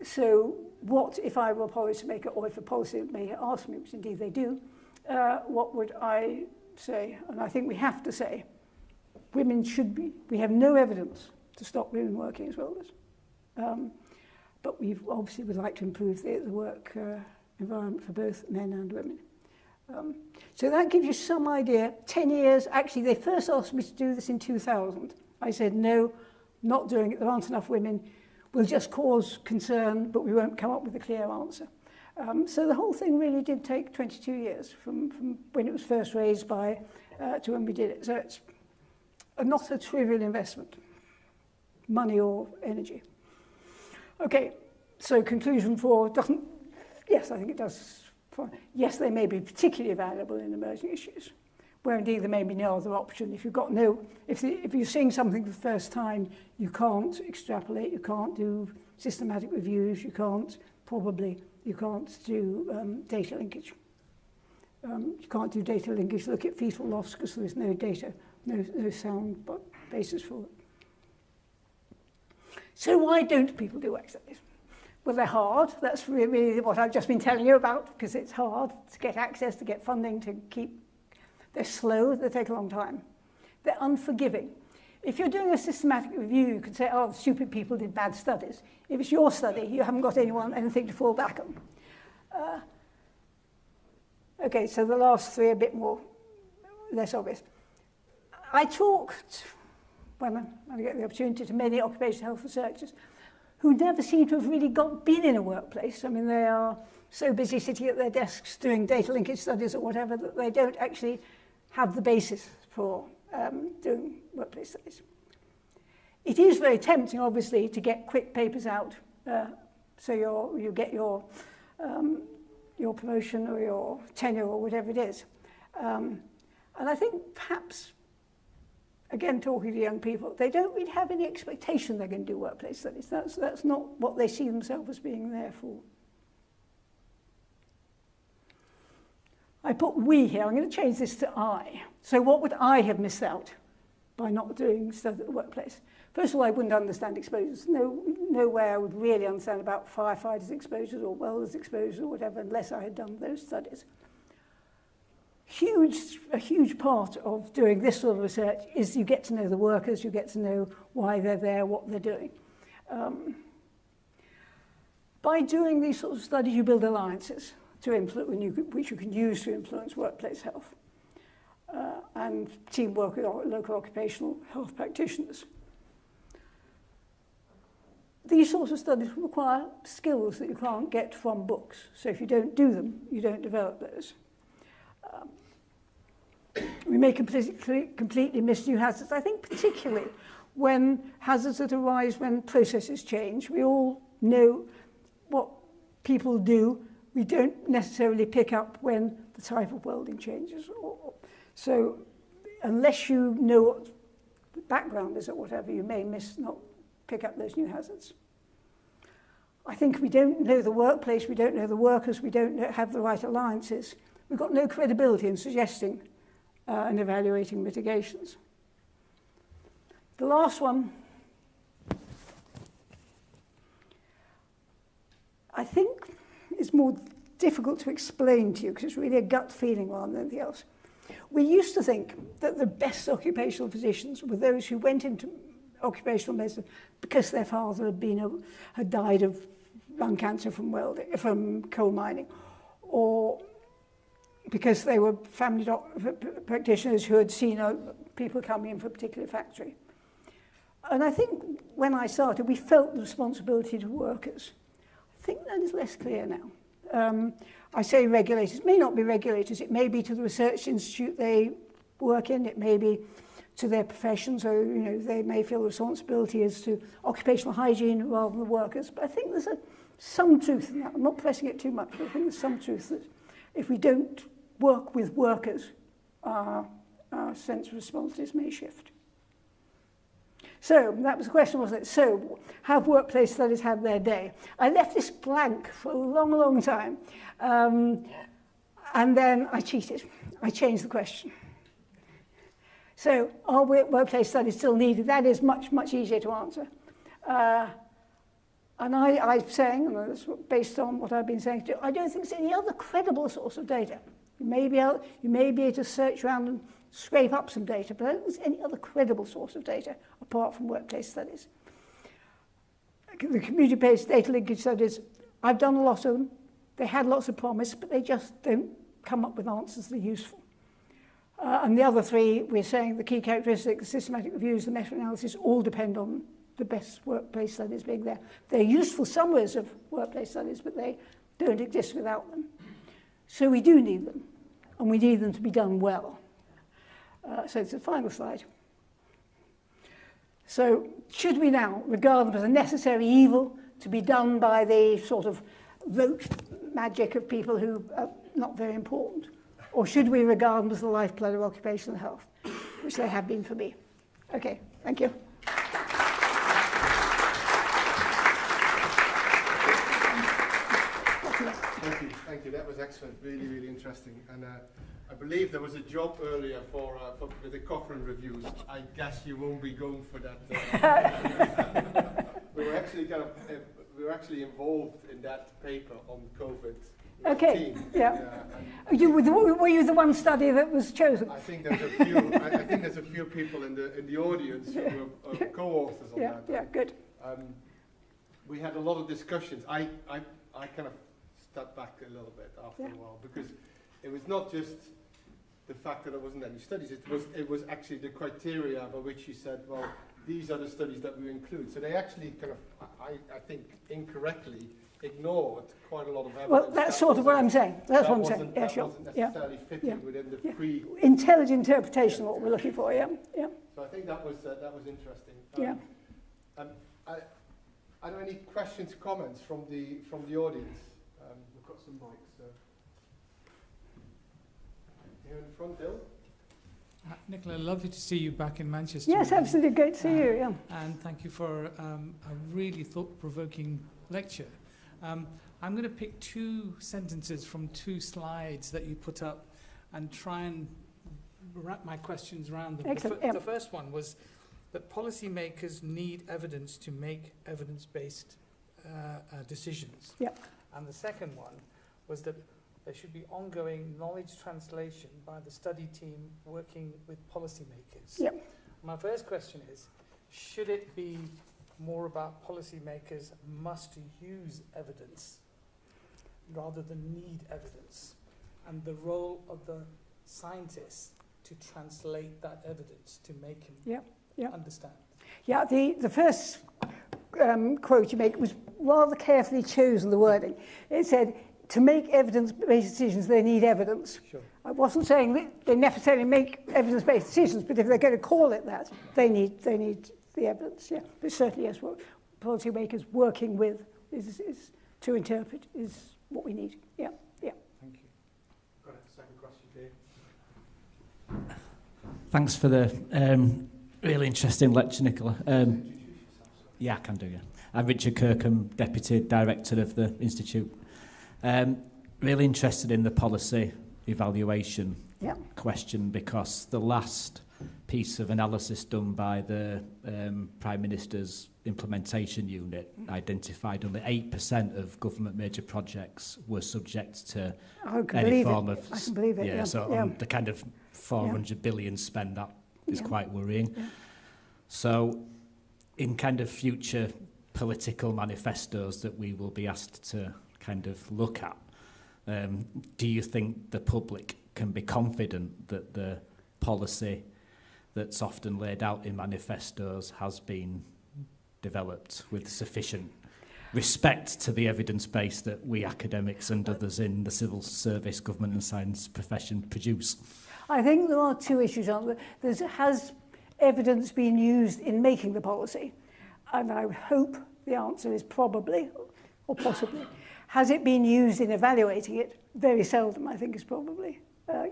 So what if I were a policymaker, or if a policymaker asked me, which indeed they do, what would I say? And I think we have to say, women should be, we have no evidence to stop women working as welders. But we obviously would like to improve the work environment for both men and women. So that gives you some idea. 10 years, actually they first asked me to do this in 2000. I said, no, not doing it, there aren't enough women. We'll just cause concern, but we won't come up with a clear answer. So the whole thing really did take 22 years from when it was first raised by to when we did it. So it's not a trivial investment, money or energy. Okay, so conclusion 4 doesn't, yes, I think it does. Yes, they may be particularly valuable in emerging issues, where indeed there may be no other option. If you've got if you're seeing something for the first time, you can't extrapolate, you can't do systematic reviews, you can't do data linkage. You can't do data linkage, look at fetal loss, because there's no data, no sound basis for it. So why don't people do work studies? Well, they're hard. That's really what I've just been telling you about, because it's hard to get access, to get funding, to keep. They're slow, they take a long time. They're unforgiving. If you're doing a systematic review, you could say, oh, stupid people did bad studies. If it's your study, you haven't got anything to fall back on. Okay, so the last 3 are a bit less obvious. I talked, when I get the opportunity, to many occupational health researchers who never seem to have really been in a workplace. I mean, they are so busy sitting at their desks doing data linkage studies or whatever that they don't actually have the basis for doing workplace studies. It is very tempting, obviously, to get quick papers out, so you get your promotion or your tenure or whatever it is. And I think perhaps, again, talking to young people, they don't really have any expectation they're going to do workplace studies. That's not what they see themselves as being there for. I put we here. I'm going to change this to I. So what would I have missed out by not doing stuff at the workplace? First of all, I wouldn't understand exposures. No way I would really understand about firefighters' exposures or welders' exposures or whatever unless I had done those studies. A huge part of doing this sort of research is you get to know the workers, you get to know why they're there, what they're doing. By doing these sorts of studies, you build alliances which you can use to influence workplace health and teamwork with local occupational health practitioners. These sorts of studies require skills that you can't get from books. So if you don't do them, you don't develop those. We may completely miss new hazards. I think particularly when hazards that arise when processes change. We all know what people do. We don't necessarily pick up when the type of welding changes. So unless you know what the background is or whatever, you may not pick up those new hazards. I think we don't know the workplace, we don't know the workers, we don't have the right alliances. We've got no credibility in suggesting and evaluating mitigations. The last one, I think, is more difficult to explain to you because it's really a gut feeling rather than anything else. We used to think that the best occupational physicians were those who went into occupational medicine because their father had died of lung cancer from coal mining, or because they were family practitioners who had seen people coming in for a particular factory. And I think when I started, we felt the responsibility to workers. I think that is less clear now. I say regulators, it may not be regulators, it may be to the research institute they work in, it may be to their profession, so they may feel the responsibility as to occupational hygiene rather than the workers. But I think there's some truth in that. I'm not pressing it too much, but I think there's some truth that if we don't work with workers, our sense of responsibilities may shift. So that was the question, wasn't it? So have workplace studies had their day? I left this blank for a long, long time. And then I cheated. I changed the question. So are workplace studies still needed? That is much, much easier to answer. And I'm saying, and that's based on what I've been saying, I don't think there's any other credible source of data. You may be able to search around and scrape up some data, but I don't think there's any other credible source of data apart from workplace studies. The community-based data linkage studies, I've done a lot of them. They had lots of promise, but they just don't come up with answers that are useful. And the other three, we're saying the key characteristics, the systematic reviews, the meta-analysis, all depend on the best workplace studies being there. They're useful summaries of workplace studies, but they don't exist without them. So we do need them, and we need them to be done well. So it's the final slide. So should we now regard them as a necessary evil to be done by the sort of rote magic of people who are not very important? Or should we regard them as the lifeblood of occupational health, which they have been for me? Okay, thank you. Thank you. That was excellent. Really, really interesting. And I believe there was a job earlier for the Cochrane reviews. I guess you won't be going for that. We were actually involved in that paper on COVID. Okay. Yeah. Were you the one study that was chosen? I think there's a few. I think there's a few people in the audience who were co-authors on that. Yeah. Good. We had a lot of discussions. I kind of stepped back a little bit after a while because it was not just the fact that there wasn't any studies. It was actually the criteria by which you said, well, these are the studies that we include. So they actually kind of, I think, incorrectly ignored quite a lot of evidence. Well, that's sort of what I'm saying. That's what I'm saying. Yeah, sure. Wasn't necessarily fitting within the intelligent interpretation of what we're looking for. Yeah. So I think that was interesting. Are there any questions, comments from the audience? We've got some mics. Here in the front, Bill. Nicola, lovely to see you back in Manchester. Yes, absolutely. Great to see you. Yeah. And thank you for a really thought-provoking lecture. I'm going to pick two sentences from two slides that you put up and try and wrap my questions around them. Excellent. The first one was that policymakers need evidence to make evidence-based decisions. Yep. And the second one was that there should be ongoing knowledge translation by the study team working with policymakers. Yep. My first question is, should it be more about policymakers must use evidence rather than need evidence, and the role of the scientists to translate that evidence to make him understand? Yeah, the first quote you make was rather carefully chosen, the wording. It said, to make evidence-based decisions, they need evidence. Sure. I wasn't saying that they necessarily make evidence-based decisions, but if they're going to call it that, they need the evidence. Yeah, but certainly, yes, what policymakers working with is to interpret is what we need. Yeah. Thank you. Got a second question here. Thanks for the really interesting lecture, Nicola. Yeah, I can do, yeah. I'm Richard Kirkham, Deputy Director of the Institute. Really interested in the policy evaluation question, because the last piece of analysis done by the Prime Minister's implementation unit identified only 8% of government major projects were subject to any form of... I can believe it, on the kind of 400 billion spend, that is quite worrying. Yeah. So in kind of future political manifestos that we will be asked to kind of look at, do you think the public can be confident that the policy that's often laid out in manifestos has been developed with sufficient respect to the evidence base that we academics and others in the civil service, government and science profession produce. I think there are two issues on there. Has evidence been used in making the policy? And I hope the answer is probably, or possibly. Has it been used in evaluating it? Very seldom, I think, is probably.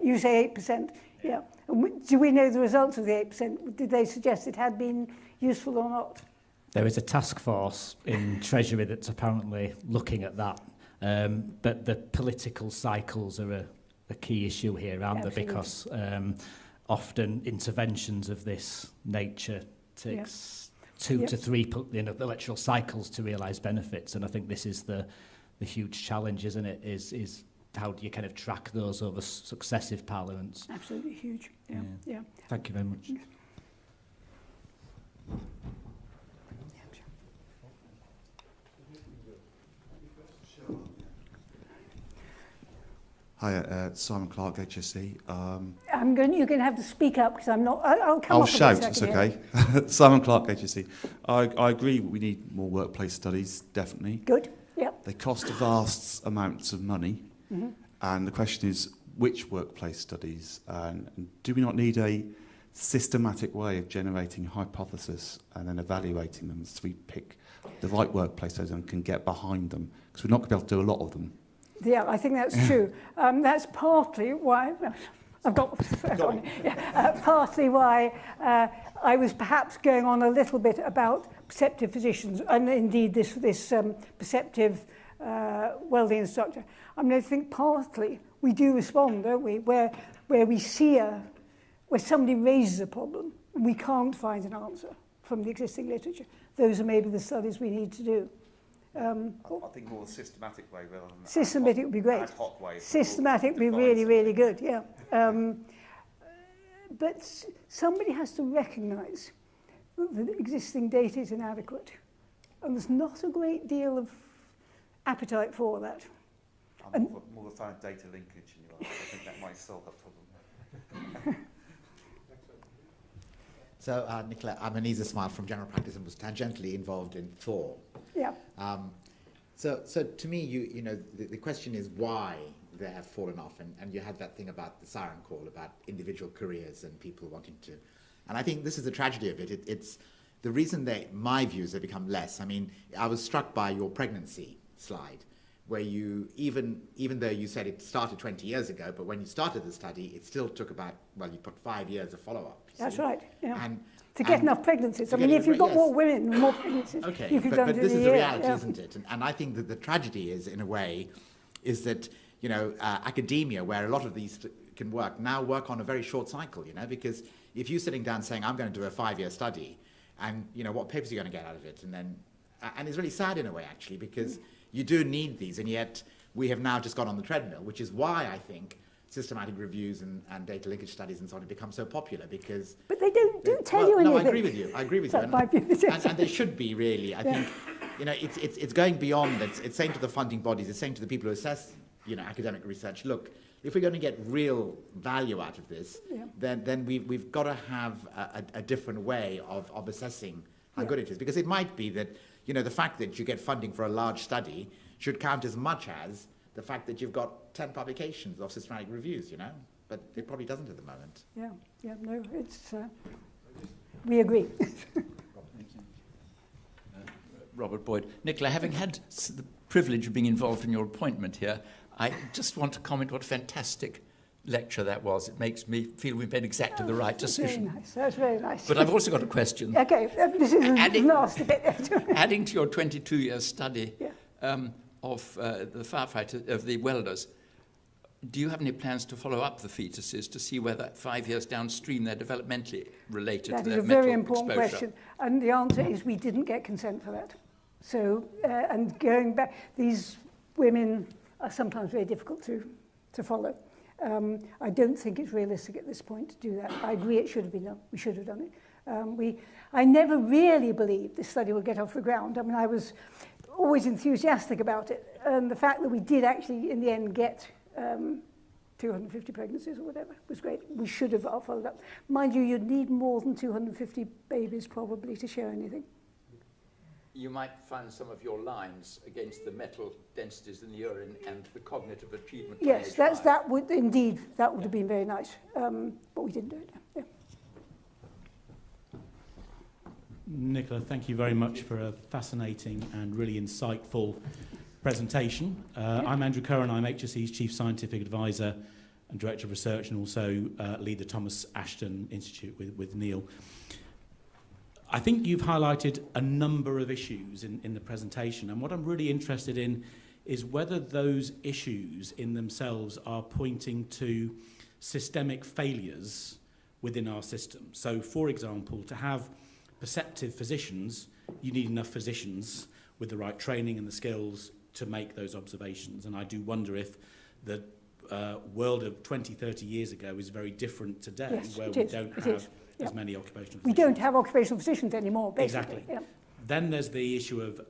You say 8%, yeah. And do we know the results of the 8%? Did they suggest it had been useful or not? There is a task force in Treasury that's apparently looking at that. But the political cycles are a key issue here, aren't they? Because often interventions of this nature takes 2 to 3 electoral cycles to realise benefits. And I think this is the huge challenge, isn't it? Is how do you kind of track those over successive parliaments? Absolutely huge. Yeah. Thank you very much. Hi, Simon Clark, HSC. You're going to have to speak up because I'm not. I'll come I'll up shout, with it it's so I can hear. okay. Simon Clark, HSC. I agree we need more workplace studies, definitely. Good, yeah. They cost vast amounts of money. Mm-hmm. And the question is, which workplace studies? And do we not need a systematic way of generating hypotheses and then evaluating them so we pick the right workplace studies and can get behind them? Because we're not going to be able to do a lot of them. Yeah, I think that's true. That's partly why partly why I was perhaps going on a little bit about perceptive physicians and indeed this perceptive welding instructor. I mean, I think partly we do respond, don't we? Where we see where somebody raises a problem and we can't find an answer from the existing literature. Those are maybe the studies we need to do. I think more systematic way rather than systematic would be great. ad hoc way. Systematic would be really, really good, yeah. But somebody has to recognise that the existing data is inadequate. And there's not a great deal of appetite for that. I'm more a fan of data linkage in your life. I think that might solve that problem. So, Nicola, I'm Anisa Smile from General Practice and was tangentially involved in Thor. Yeah. So to me, you know, the question is why they have fallen off, and you had that thing about the siren call about individual careers and people wanting to, and I think this is the tragedy of it. It's the reason my views have become less. I mean, I was struck by your pregnancy slide, where you even though you said it started 20 years ago, but when you started the study, it still took about, well, you put 5 years of follow-up. That's right, yeah. And to get enough pregnancies. I mean, if you've got more women and more pregnancies, you could go but to this the is year. the reality, Yeah. isn't it? And I think that the tragedy is, in a way, is that, you know, academia, where a lot of these can work, now work on a very short cycle, you know, because if you're sitting down saying, I'm going to do a 5-year study, and, you know, what papers are you going to get out of it? And it's really sad in a way, actually, because you do need these, and yet we have now just gone on the treadmill, which is why I think systematic reviews and data linkage studies and so on have become so popular, because... But they don't tell you anything. No, I agree with you. And they should be, really. I think, you know, it's going beyond. It's saying to the funding bodies, it's saying to the people who assess, you know, academic research, look, if we're going to get real value out of this, then we've got to have a different way of assessing how good it is. Because it might be that, you know, the fact that you get funding for a large study should count as much as the fact that you've got 10 publications of systematic reviews, you know, but it probably doesn't at the moment. No, it's, we agree. Robert Boyd. Nicola, having had the privilege of being involved in your appointment here, I just want to comment what a fantastic lecture that was. It makes me feel we've made exactly the right decision. Very nice. That's very nice. But I've also got a question. Okay, this is the last bit. Adding to your 22-year study of the firefighter, of the welders, do you have any plans to follow up the fetuses to see whether 5 years downstream they're developmentally related to their metal exposure? That is a very important question. And the answer is we didn't get consent for that. So, and going back, these women are sometimes very difficult to follow. I don't think it's realistic at this point to do that. I agree it should have been done. We should have done it. I never really believed this study would get off the ground. I mean, I was always enthusiastic about it. And the fact that we did actually, in the end, get 250 pregnancies or whatever was great. We should have followed up. Mind you, you'd need more than 250 babies probably to show anything. you might find some of your lines against the metal densities in the urine and the cognitive achievement. Yes, that would have been very nice, but we didn't do it. Yeah. Nicola, thank you very much for a fascinating and really insightful presentation. I'm Andrew Curran. I'm HSE's Chief Scientific Advisor and Director of Research, and also lead the Thomas Ashton Institute with Neil. I think you've highlighted a number of issues in the presentation, and what I'm really interested in is whether those issues in themselves are pointing to systemic failures within our system. So, for example, to have perceptive physicians, you need enough physicians with the right training and the skills to make those observations. And I do wonder if the world of 20, 30 years ago is very different today, yes, where we don't have as many occupational physicians. We don't have occupational physicians anymore, basically. Exactly. Yeah. Then there's the issue of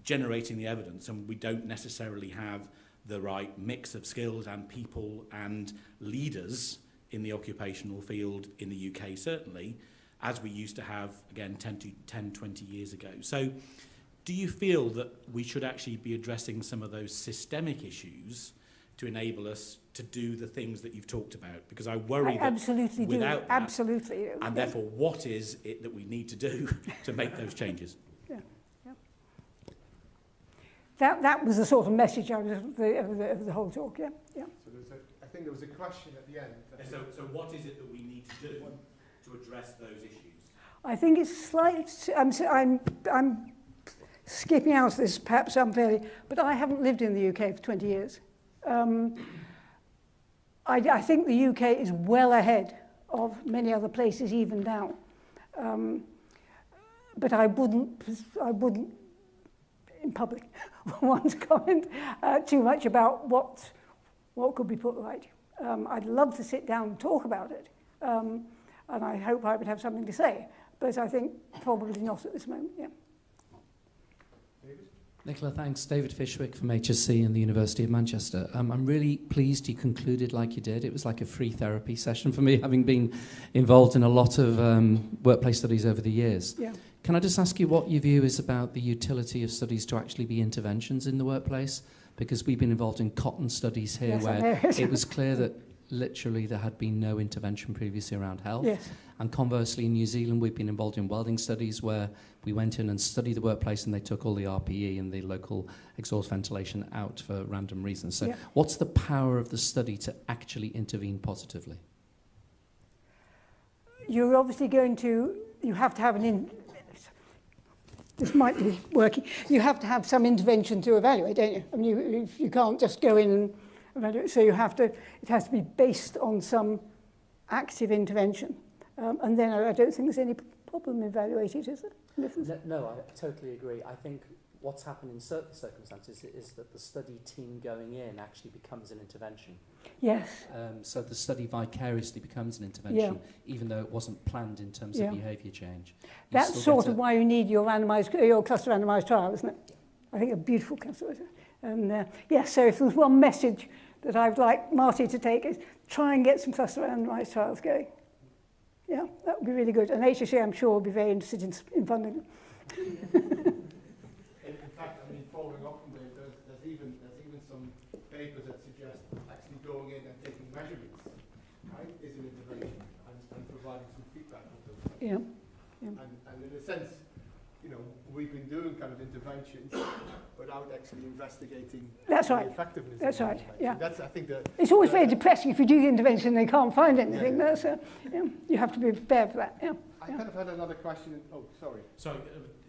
generating the evidence, and we don't necessarily have the right mix of skills and people and leaders in the occupational field in the UK, certainly, as we used to have, again, 10, 20 years ago. So do you feel that we should actually be addressing some of those systemic issues to enable us to do the things that you've talked about? Because I worry that absolutely without that, absolutely do. and therefore, what is it that we need to do to make those changes? Yeah. That was the sort of message out of the whole talk. Yeah. Yeah. So I think there was a question at the end. So what is it that we need to do to address those issues? I think it's slightly. I'm skipping out of this perhaps unfairly, but I haven't lived in the UK for 20 years. I think the UK is well ahead of many other places even now. But I wouldn't in public want to comment too much about what could be put right. I'd love to sit down and talk about it, and I hope I would have something to say, but I think probably not at this moment. Yeah. Nicola, thanks. David Fishwick from HSC and the University of Manchester. I'm really pleased you concluded like you did. It was like a free therapy session for me, having been involved in a lot of workplace studies over the years. Yeah. Can I just ask you what your view is about the utility of studies to actually be interventions in the workplace? Because we've been involved in cotton studies here, yes, where it was clear that literally there had been no intervention previously around health. Yes. And conversely, in New Zealand, we've been involved in welding studies where we went in and studied the workplace and they took all the RPE and the local exhaust ventilation out for random reasons. So what's the power of the study to actually intervene positively? You're obviously you have to have this might be working. You have to have some intervention to evaluate, don't you? I mean, you can't just go in and evaluate. So it has to be based on some active intervention. And then I don't think there's any problem evaluating it, is there? No, I totally agree. I think what's happened in certain circumstances is that the study team going in actually becomes an intervention. Yes. So the study vicariously becomes an intervention, even though it wasn't planned in terms of behaviour change. That's sort of why you need your cluster randomised trial, isn't it? I think a beautiful cluster. And so if there's one message that I'd like Marty to take is try and get some cluster randomised trials going. Yeah, that would be really good. And HSC, I'm sure, will be very interested in funding them. In fact, I mean, following up from there, there's even some papers that suggest actually going in and taking measurements, right, is an intervention and providing some feedback of those. Yeah. And in a sense, you know, we've been doing kind of interventions without actually investigating the effectiveness. That's of right. Yeah. That's, I think, it's always very depressing if you do the intervention and they can't find anything. That's you have to be prepared for that. Yeah. I kind of had another question. Oh, sorry. Sorry,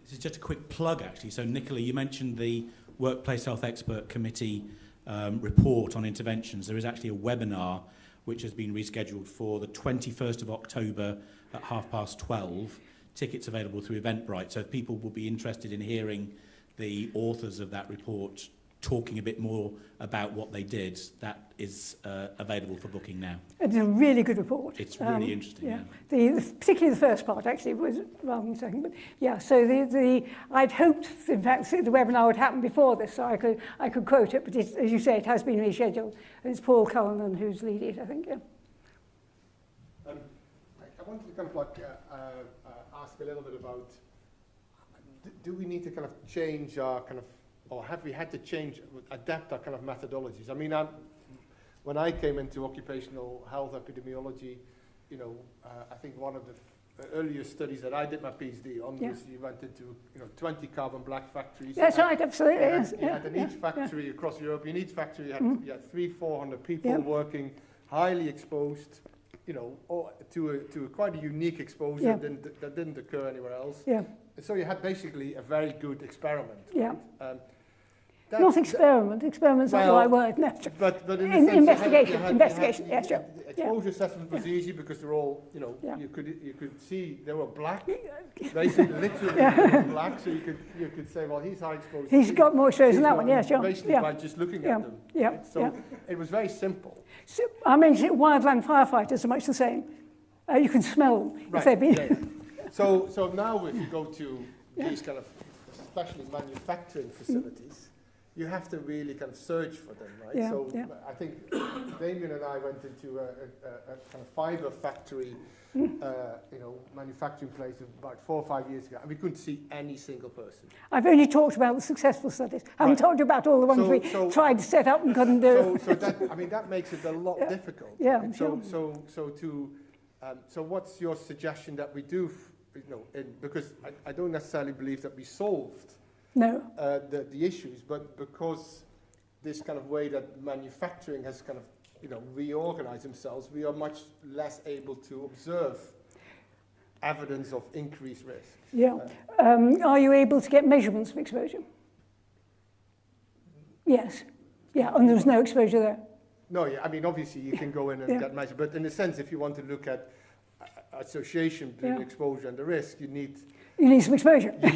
this is just a quick plug, actually. So, Nicola, you mentioned the Workplace Health Expert Committee report on interventions. There is actually a webinar which has been rescheduled for the 21st of October at 12:30. Tickets available through Eventbrite. So if people will be interested in hearing the authors of that report talking a bit more about what they did, that is available for booking now. It's a really good report. It's really interesting. Yeah. Particularly the first part, actually, was rather than the second. But yeah, so I'd hoped, in fact, the webinar would happen before this, so I could quote it. But as you say, it has been rescheduled, and it's Paul Cullinan who's leading it, I think. Yeah. I wanted to kind of like ask a little bit about do we need to kind of change our kind of, or have we had to change, adapt our kind of methodologies? I mean, when I came into occupational health epidemiology, you know, I think one of the earlier studies that I did my PhD on was you went into 20 carbon black factories. That's right, absolutely. You had in each factory across Europe, in each factory you had 300-400 people working, highly exposed, you know, to a quite a unique exposure that didn't occur anywhere else. Yeah. So you had basically a very good experiment. Yeah. Right? Not experiment. Experiment's not the right word. No. But in a sense, investigation. Yes, sure. Exposure assessment was easy because they're all, you know, you could see they were black, basically literally black. So you could say, well, he's high exposure. He's got more exposure than that one. Yeah, sure. Basically, by just looking at them. Yeah. Right? So it was very simple. So, I mean, wildland firefighters are much the same. You can smell them if they've been. Yeah. So now if you go to these kind of, especially manufacturing facilities, you have to really kind of search for them, right? Yeah, I think Damien and I went into a kind of fiber factory, manufacturing place about 4 or 5 years ago, and we couldn't see any single person. I've only talked about the successful studies. I haven't talked about all the ones we tried to set up and couldn't do. So that makes it a lot difficult. Yeah, right? sure. So what's your suggestion that we do? Because I don't necessarily believe that we solved the issues, but because this kind of way that manufacturing has kind of reorganized themselves, we are much less able to observe evidence of increased risk. Yeah. Are you able to get measurements of exposure? Yes. Yeah, and there's no exposure there. No, I mean, obviously you can go in and get measured, but in a sense, if you want to look at association between the exposure and the risk, you need some exposure. You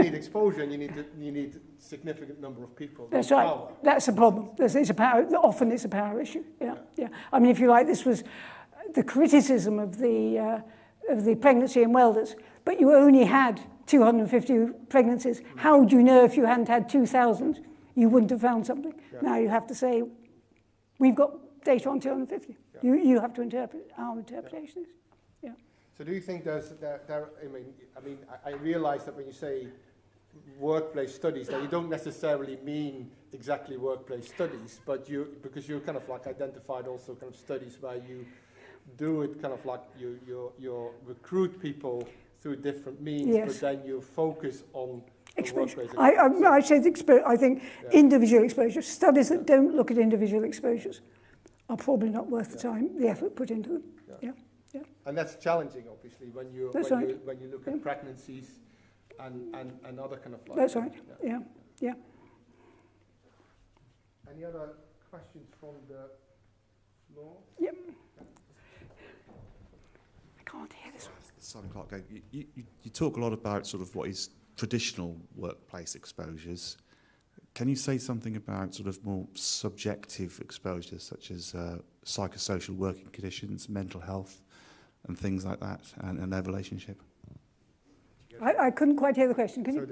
need exposure, and you need a significant number of people. That's right. Power. That's a problem. It's a power. Often it's a power issue. Yeah. I mean, if you like, this was the criticism of the pregnancy in welders, but you only had 250 pregnancies. How would you know if you hadn't had 2,000? You wouldn't have found something. Yeah. Now you have to say, we've got data on 250. Yeah. You have to interpret our interpretations. Yeah. So do you think I realize that when you say workplace studies, that you don't necessarily mean exactly workplace studies, but because you kind of like identified also kind of studies where you do it kind of like you recruit people through different means, but then you focus on exposure. I think individual exposure, studies that don't look at individual exposures are probably not worth the effort put into them. Yeah. And that's challenging, obviously, when you look at pregnancies and other kind of. That's right. Yeah. Any other questions from the floor? Yep. I can't hear this one. Simon Clark, you talk a lot about sort of what is traditional workplace exposures. Can you say something about sort of more subjective exposures, such as psychosocial working conditions, mental health, and things like that, and their relationship? I couldn't quite hear the question. Can you?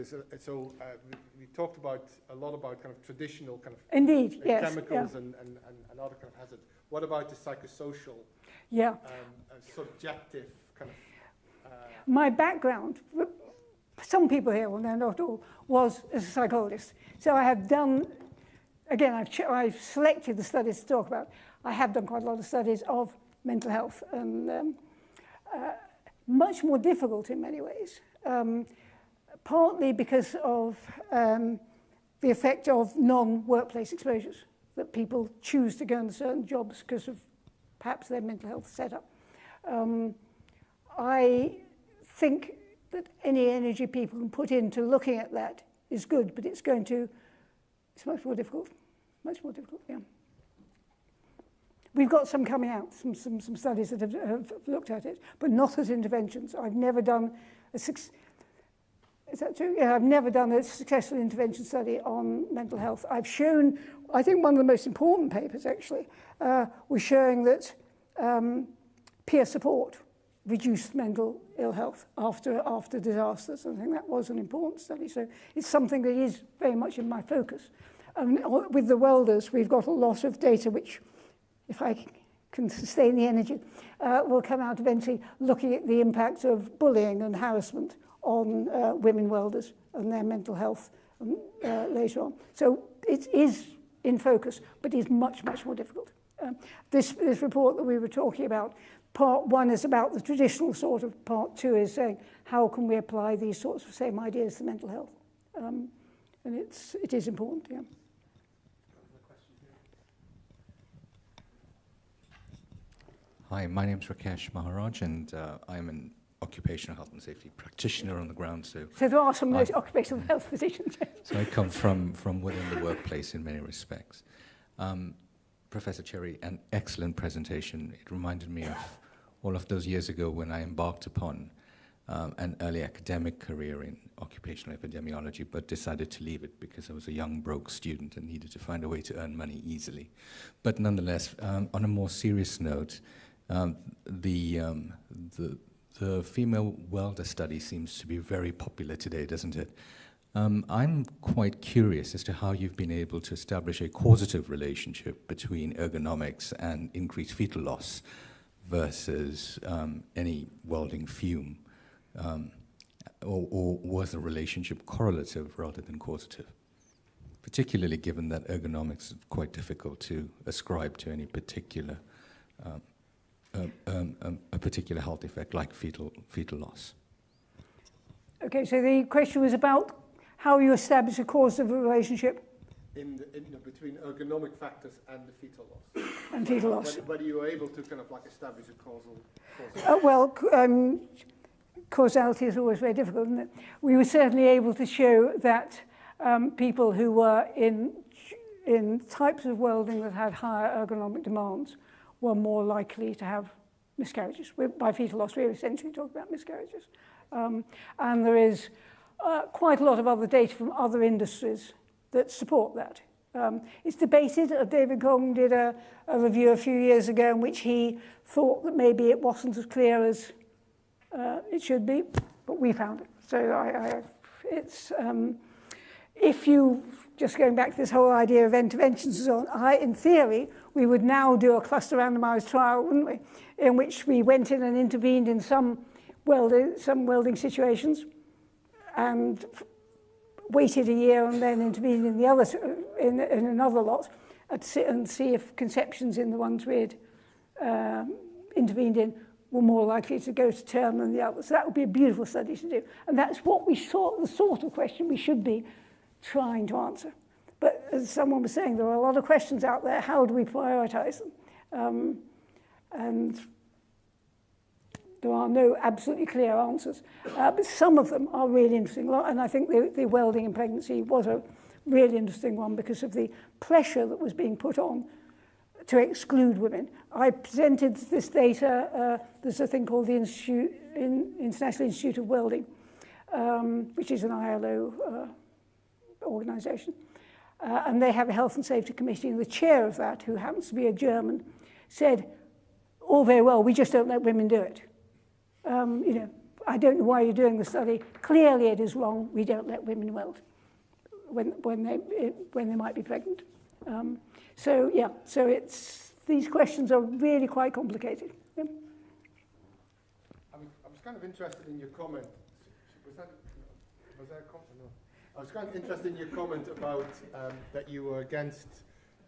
We talked a lot about kind of traditional kind of chemicals and other kind of hazards. What about the psychosocial? Yeah. Subjective kind of. My background, some people here will know, not all, was as a psychologist. So I have done, again, I've selected the studies to talk about. I have done quite a lot of studies of mental health, and much more difficult in many ways, partly because of the effect of non-workplace exposures, that people choose to go into certain jobs because of perhaps their mental health setup. I think that any energy people can put into looking at that is good, but it's much more difficult, yeah. We've got some coming out, some studies that have looked at it, but not as interventions. I've never done is that true? Yeah, I've never done a successful intervention study on mental health. I've shown, I think one of the most important papers actually, was showing that peer support reduced mental ill health after disasters. I think that was an important study. So it's something that is very much in my focus. With the welders, we've got a lot of data which, if I can sustain the energy, will come out eventually looking at the impact of bullying and harassment on women welders and their mental health later on. So it is in focus, but is much, much more difficult. This report that we were talking about, part one is about the traditional sort of, part two is saying, how can we apply these sorts of same ideas to mental health? And it is important, yeah. Hi, my name is Rakesh Maharaj, and I'm an occupational health and safety practitioner on the ground. So there are some occupational health physicians. So I come from within the workplace in many respects. Professor Cherry, an excellent presentation. It reminded me of all of those years ago when I embarked upon an early academic career in occupational epidemiology, but decided to leave it because I was a young, broke student and needed to find a way to earn money easily. But nonetheless, on a more serious note, the female welder study seems to be very popular today, doesn't it? I'm quite curious as to how you've been able to establish a causative relationship between ergonomics and increased fetal loss versus any welding fume, or was the relationship correlative rather than causative? Particularly given that ergonomics is quite difficult to ascribe to any particular a particular health effect like fetal loss. Okay, so the question was about how you establish a causative relationship between ergonomic factors and the fetal loss. And fetal loss. Whether you are able to kind of like establish a causal. Causality is always very difficult, isn't it? We were certainly able to show that people who were in types of welding that had higher ergonomic demands were more likely to have miscarriages. By fetal loss, we're essentially talking about miscarriages. And there is quite a lot of other data from other industries that support that. It's debated. David Kong did a review a few years ago in which he thought that maybe it wasn't as clear as it should be, but we found it. So if you, just going back to this whole idea of interventions and so on, in theory, we would now do a cluster randomized trial, wouldn't we, in which we went in and intervened in some welding situations and waited a year and then intervened in the other, in another lot and see if conceptions in the ones we had intervened in were more likely to go to term than the others. So that would be a beautiful study to do. And that's what we saw, the sort of question we should be trying to answer. But as someone was saying, there are a lot of questions out there. How do we prioritize them? And there are no absolutely clear answers. But some of them are really interesting. And I think the welding in pregnancy was a really interesting one because of the pressure that was being put on to exclude women. I presented this data. There's a thing called the International Institute of Welding, which is an ILO organization. And they have a health and safety committee, and the chair of that, who happens to be a German, said, all very well, we just don't let women do it. I don't know why you're doing the study. Clearly it is wrong. We don't let women weld when they might be pregnant. So it's, these questions are really quite complicated. Yeah. I was kind of interested in your comment. Was that a comment? No. I was kind of interested in your comment about that you were against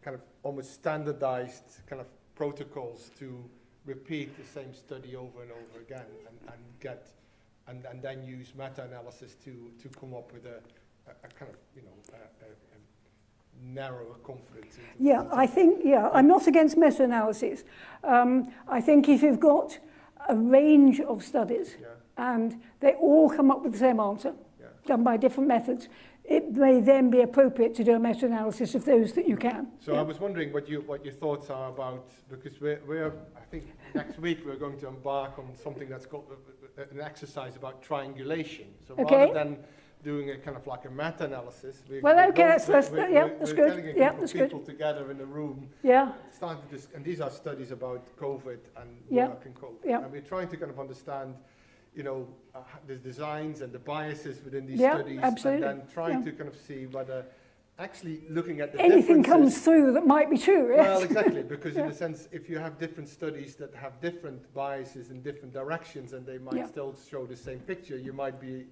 kind of almost standardized kind of protocols to repeat the same study over and over again and then use meta-analysis to come up with a kind of, narrower confidence. Yeah, I think, I'm not against meta-analyses. I think if you've got a range of studies and they all come up with the same answer, done by different methods, it may then be appropriate to do a meta-analysis of those that you can. So I was wondering what your thoughts are about, because we're I think next week we're going to embark on something that's called an exercise about triangulation. So rather than doing a kind of like a meta-analysis, we're getting people together in a room, starting to and these are studies about COVID and work and COVID, and we're trying to kind of understand, the designs and the biases within these studies, and then trying to kind of see whether actually looking at the anything differences. comes through that might be true. Yes? Well, exactly, because in a sense, if you have different studies that have different biases in different directions, and they might still show the same picture, you might be,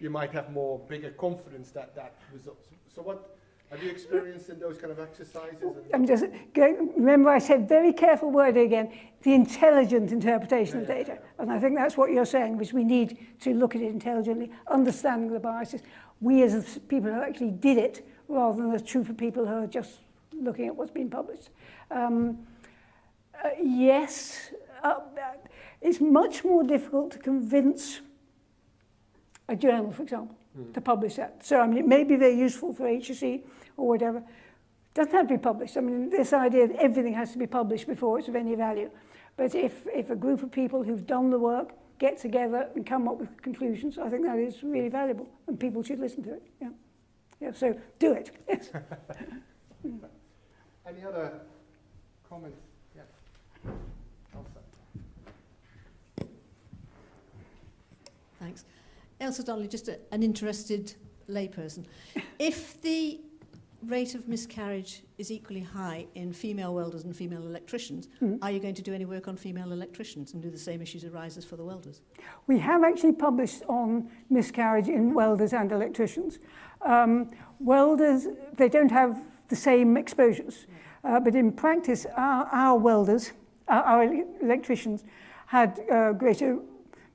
you might have more bigger confidence that that results. So, what have you experienced in those kind of exercises? I'm just going. Remember, I said very careful word again. The intelligent interpretation of data, and I think that's what you're saying, which we need to look at it intelligently, understanding the biases. We as people who actually did it, rather than a troop of people who are just looking at what's been published. Yes, it's much more difficult to convince a journal, for example, to publish that. So, I mean, it may be very useful for HSE or whatever. It doesn't have to be published. I mean, this idea that everything has to be published before it's of any value. But if a group of people who've done the work get together and come up with conclusions, I think that is really valuable, and people should listen to it. Yeah. Yeah, so do it. Yes. Any other comments? Yes. Elsa. Thanks. Elsa Donnelly, just an interested layperson. If the rate of miscarriage is equally high in female welders and female electricians, are you going to do any work on female electricians and do the same issues arise as for the welders? We have actually published on miscarriage in welders and electricians. Welders, they don't have the same exposures, but in practice, our welders, our electricians, had greater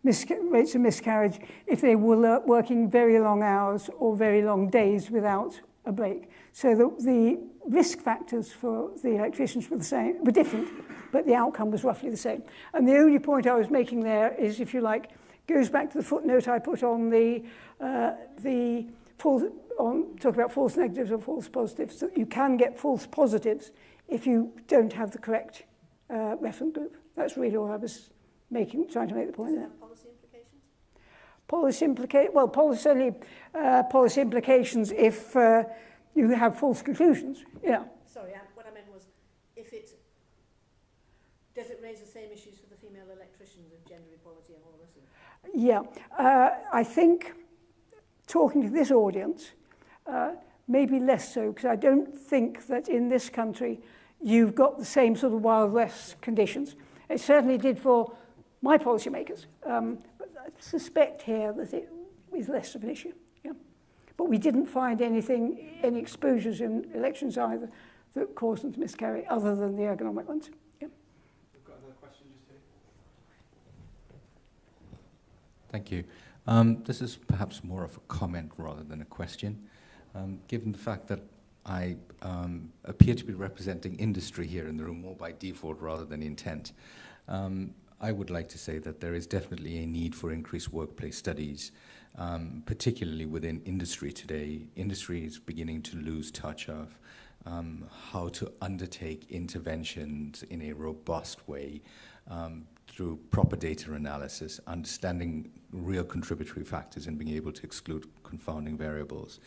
rates of miscarriage if they were working very long hours or very long days without a break. So the risk factors for the electricians were different, but the outcome was roughly the same. And the only point I was making there is, if you like, goes back to the footnote I put on talk about false negatives or false positives. So you can get false positives if you don't have the correct reference group. That's really all I was trying to make the point there. Policy implications if you have false conclusions. Yeah. Sorry, what I meant was, does it raise the same issues for the female electricians of gender equality and all the rest of it? Yeah, I think talking to this audience, maybe less so, because I don't think that in this country you've got the same sort of Wild West conditions. It certainly did for my policymakers, but I suspect here that it is less of an issue. Yeah. But we didn't find any exposures in elections either that caused them to miscarry, other than the ergonomic ones. Yeah. We've got another question just here. Thank you. This is perhaps more of a comment rather than a question. Given the fact that I appear to be representing industry here in the room more by default rather than intent, I would like to say that there is definitely a need for increased workplace studies, particularly within industry today. Industry is beginning to lose touch of how to undertake interventions in a robust way through proper data analysis, understanding real contributory factors and being able to exclude confounding variables.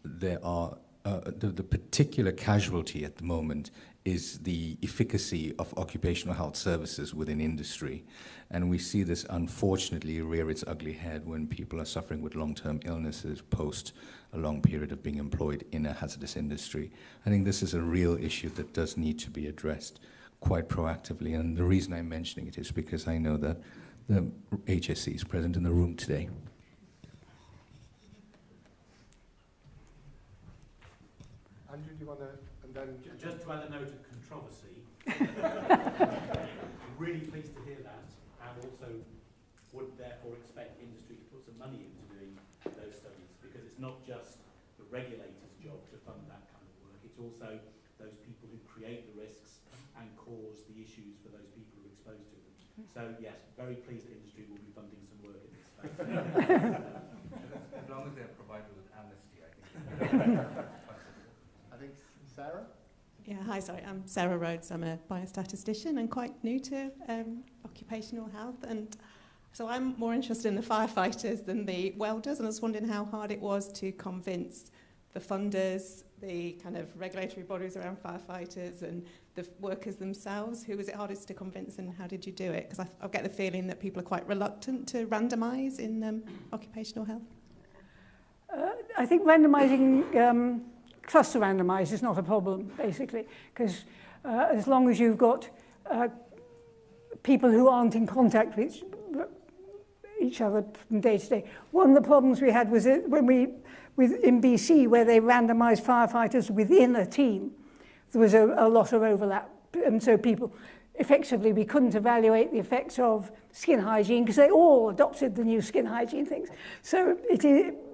There are the particular casualty at the moment is the efficacy of occupational health services within industry. And we see this unfortunately rear its ugly head when people are suffering with long-term illnesses post a long period of being employed in a hazardous industry. I think this is a real issue that does need to be addressed quite proactively. And the reason I'm mentioning it is because I know that the HSE is present in the room today. Andrew, do you want to, and then... Just to add a note of controversy, I'm really pleased to hear that, and also would therefore expect industry to put some money into doing those studies, because it's not just the regulator's job to fund that kind of work, it's also those people who create the risks and cause the issues for those people who are exposed to them. So yes, very pleased that industry will be funding some work in this space. As long as they're provided with amnesty, I think. I think Sarah? Yeah, hi, sorry, I'm Sarah Rhodes. I'm a biostatistician and quite new to occupational health. And so I'm more interested in the firefighters than the welders. And I was wondering how hard it was to convince the funders, the kind of regulatory bodies around firefighters and the workers themselves. Who was it hardest to convince and how did you do it? Because I get the feeling that people are quite reluctant to randomise in occupational health. I think randomising, cluster randomised is not a problem, basically, because as long as you've got people who aren't in contact with each other from day to day. One of the problems we had was when in BC, where they randomised firefighters within a team, there was a lot of overlap, and so people, effectively, we couldn't evaluate the effects of skin hygiene because they all adopted the new skin hygiene things. So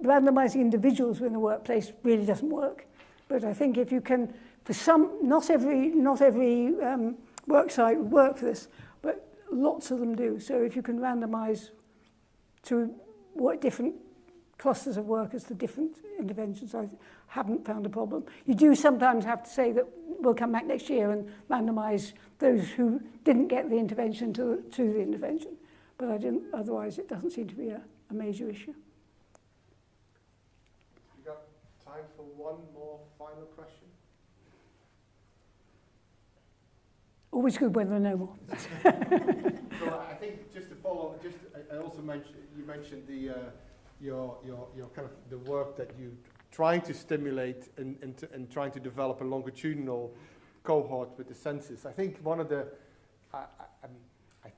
randomising individuals within the workplace really doesn't work. But I think if you can, for some, not every work site would work for this, but lots of them do. So if you can randomise to what different clusters of workers to different interventions, I haven't found a problem. You do sometimes have to say that we'll come back next year and randomise those who didn't get the intervention to the intervention. But otherwise it doesn't seem to be a major issue. You got time for one more final question? Always good when there are no more. So I think just to follow, I also mentioned, you mentioned your kind of the work that you trying to stimulate and trying to develop a longitudinal cohort with the census. I think one of the, I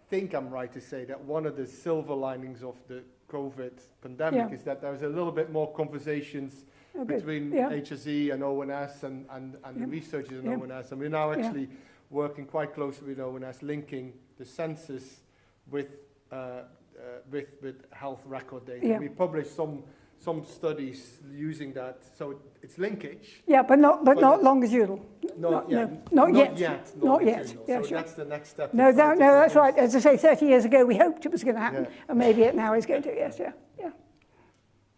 think I'm right to say that one of the silver linings of the COVID pandemic is that there's a little bit more conversations between HSE and ONS and the researchers in ONS, and we're now actually working quite closely with ONS, linking the census with health record data. Yeah. We published some studies using that, so it's linkage. Yeah, but not longitudinal. Not yet. Not yet. So Yeah, sure. that's the next step. No, that's right. As I say, 30 years ago, we hoped it was going to happen, and maybe it now is going to. Yes, yeah.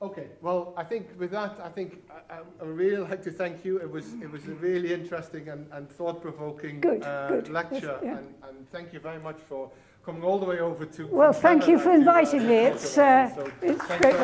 Okay. Well, I think with that, I really like to thank you. It was a really interesting and thought-provoking lecture, and thank you very much for coming all the way over to. Well, thank you for inviting me. It's great.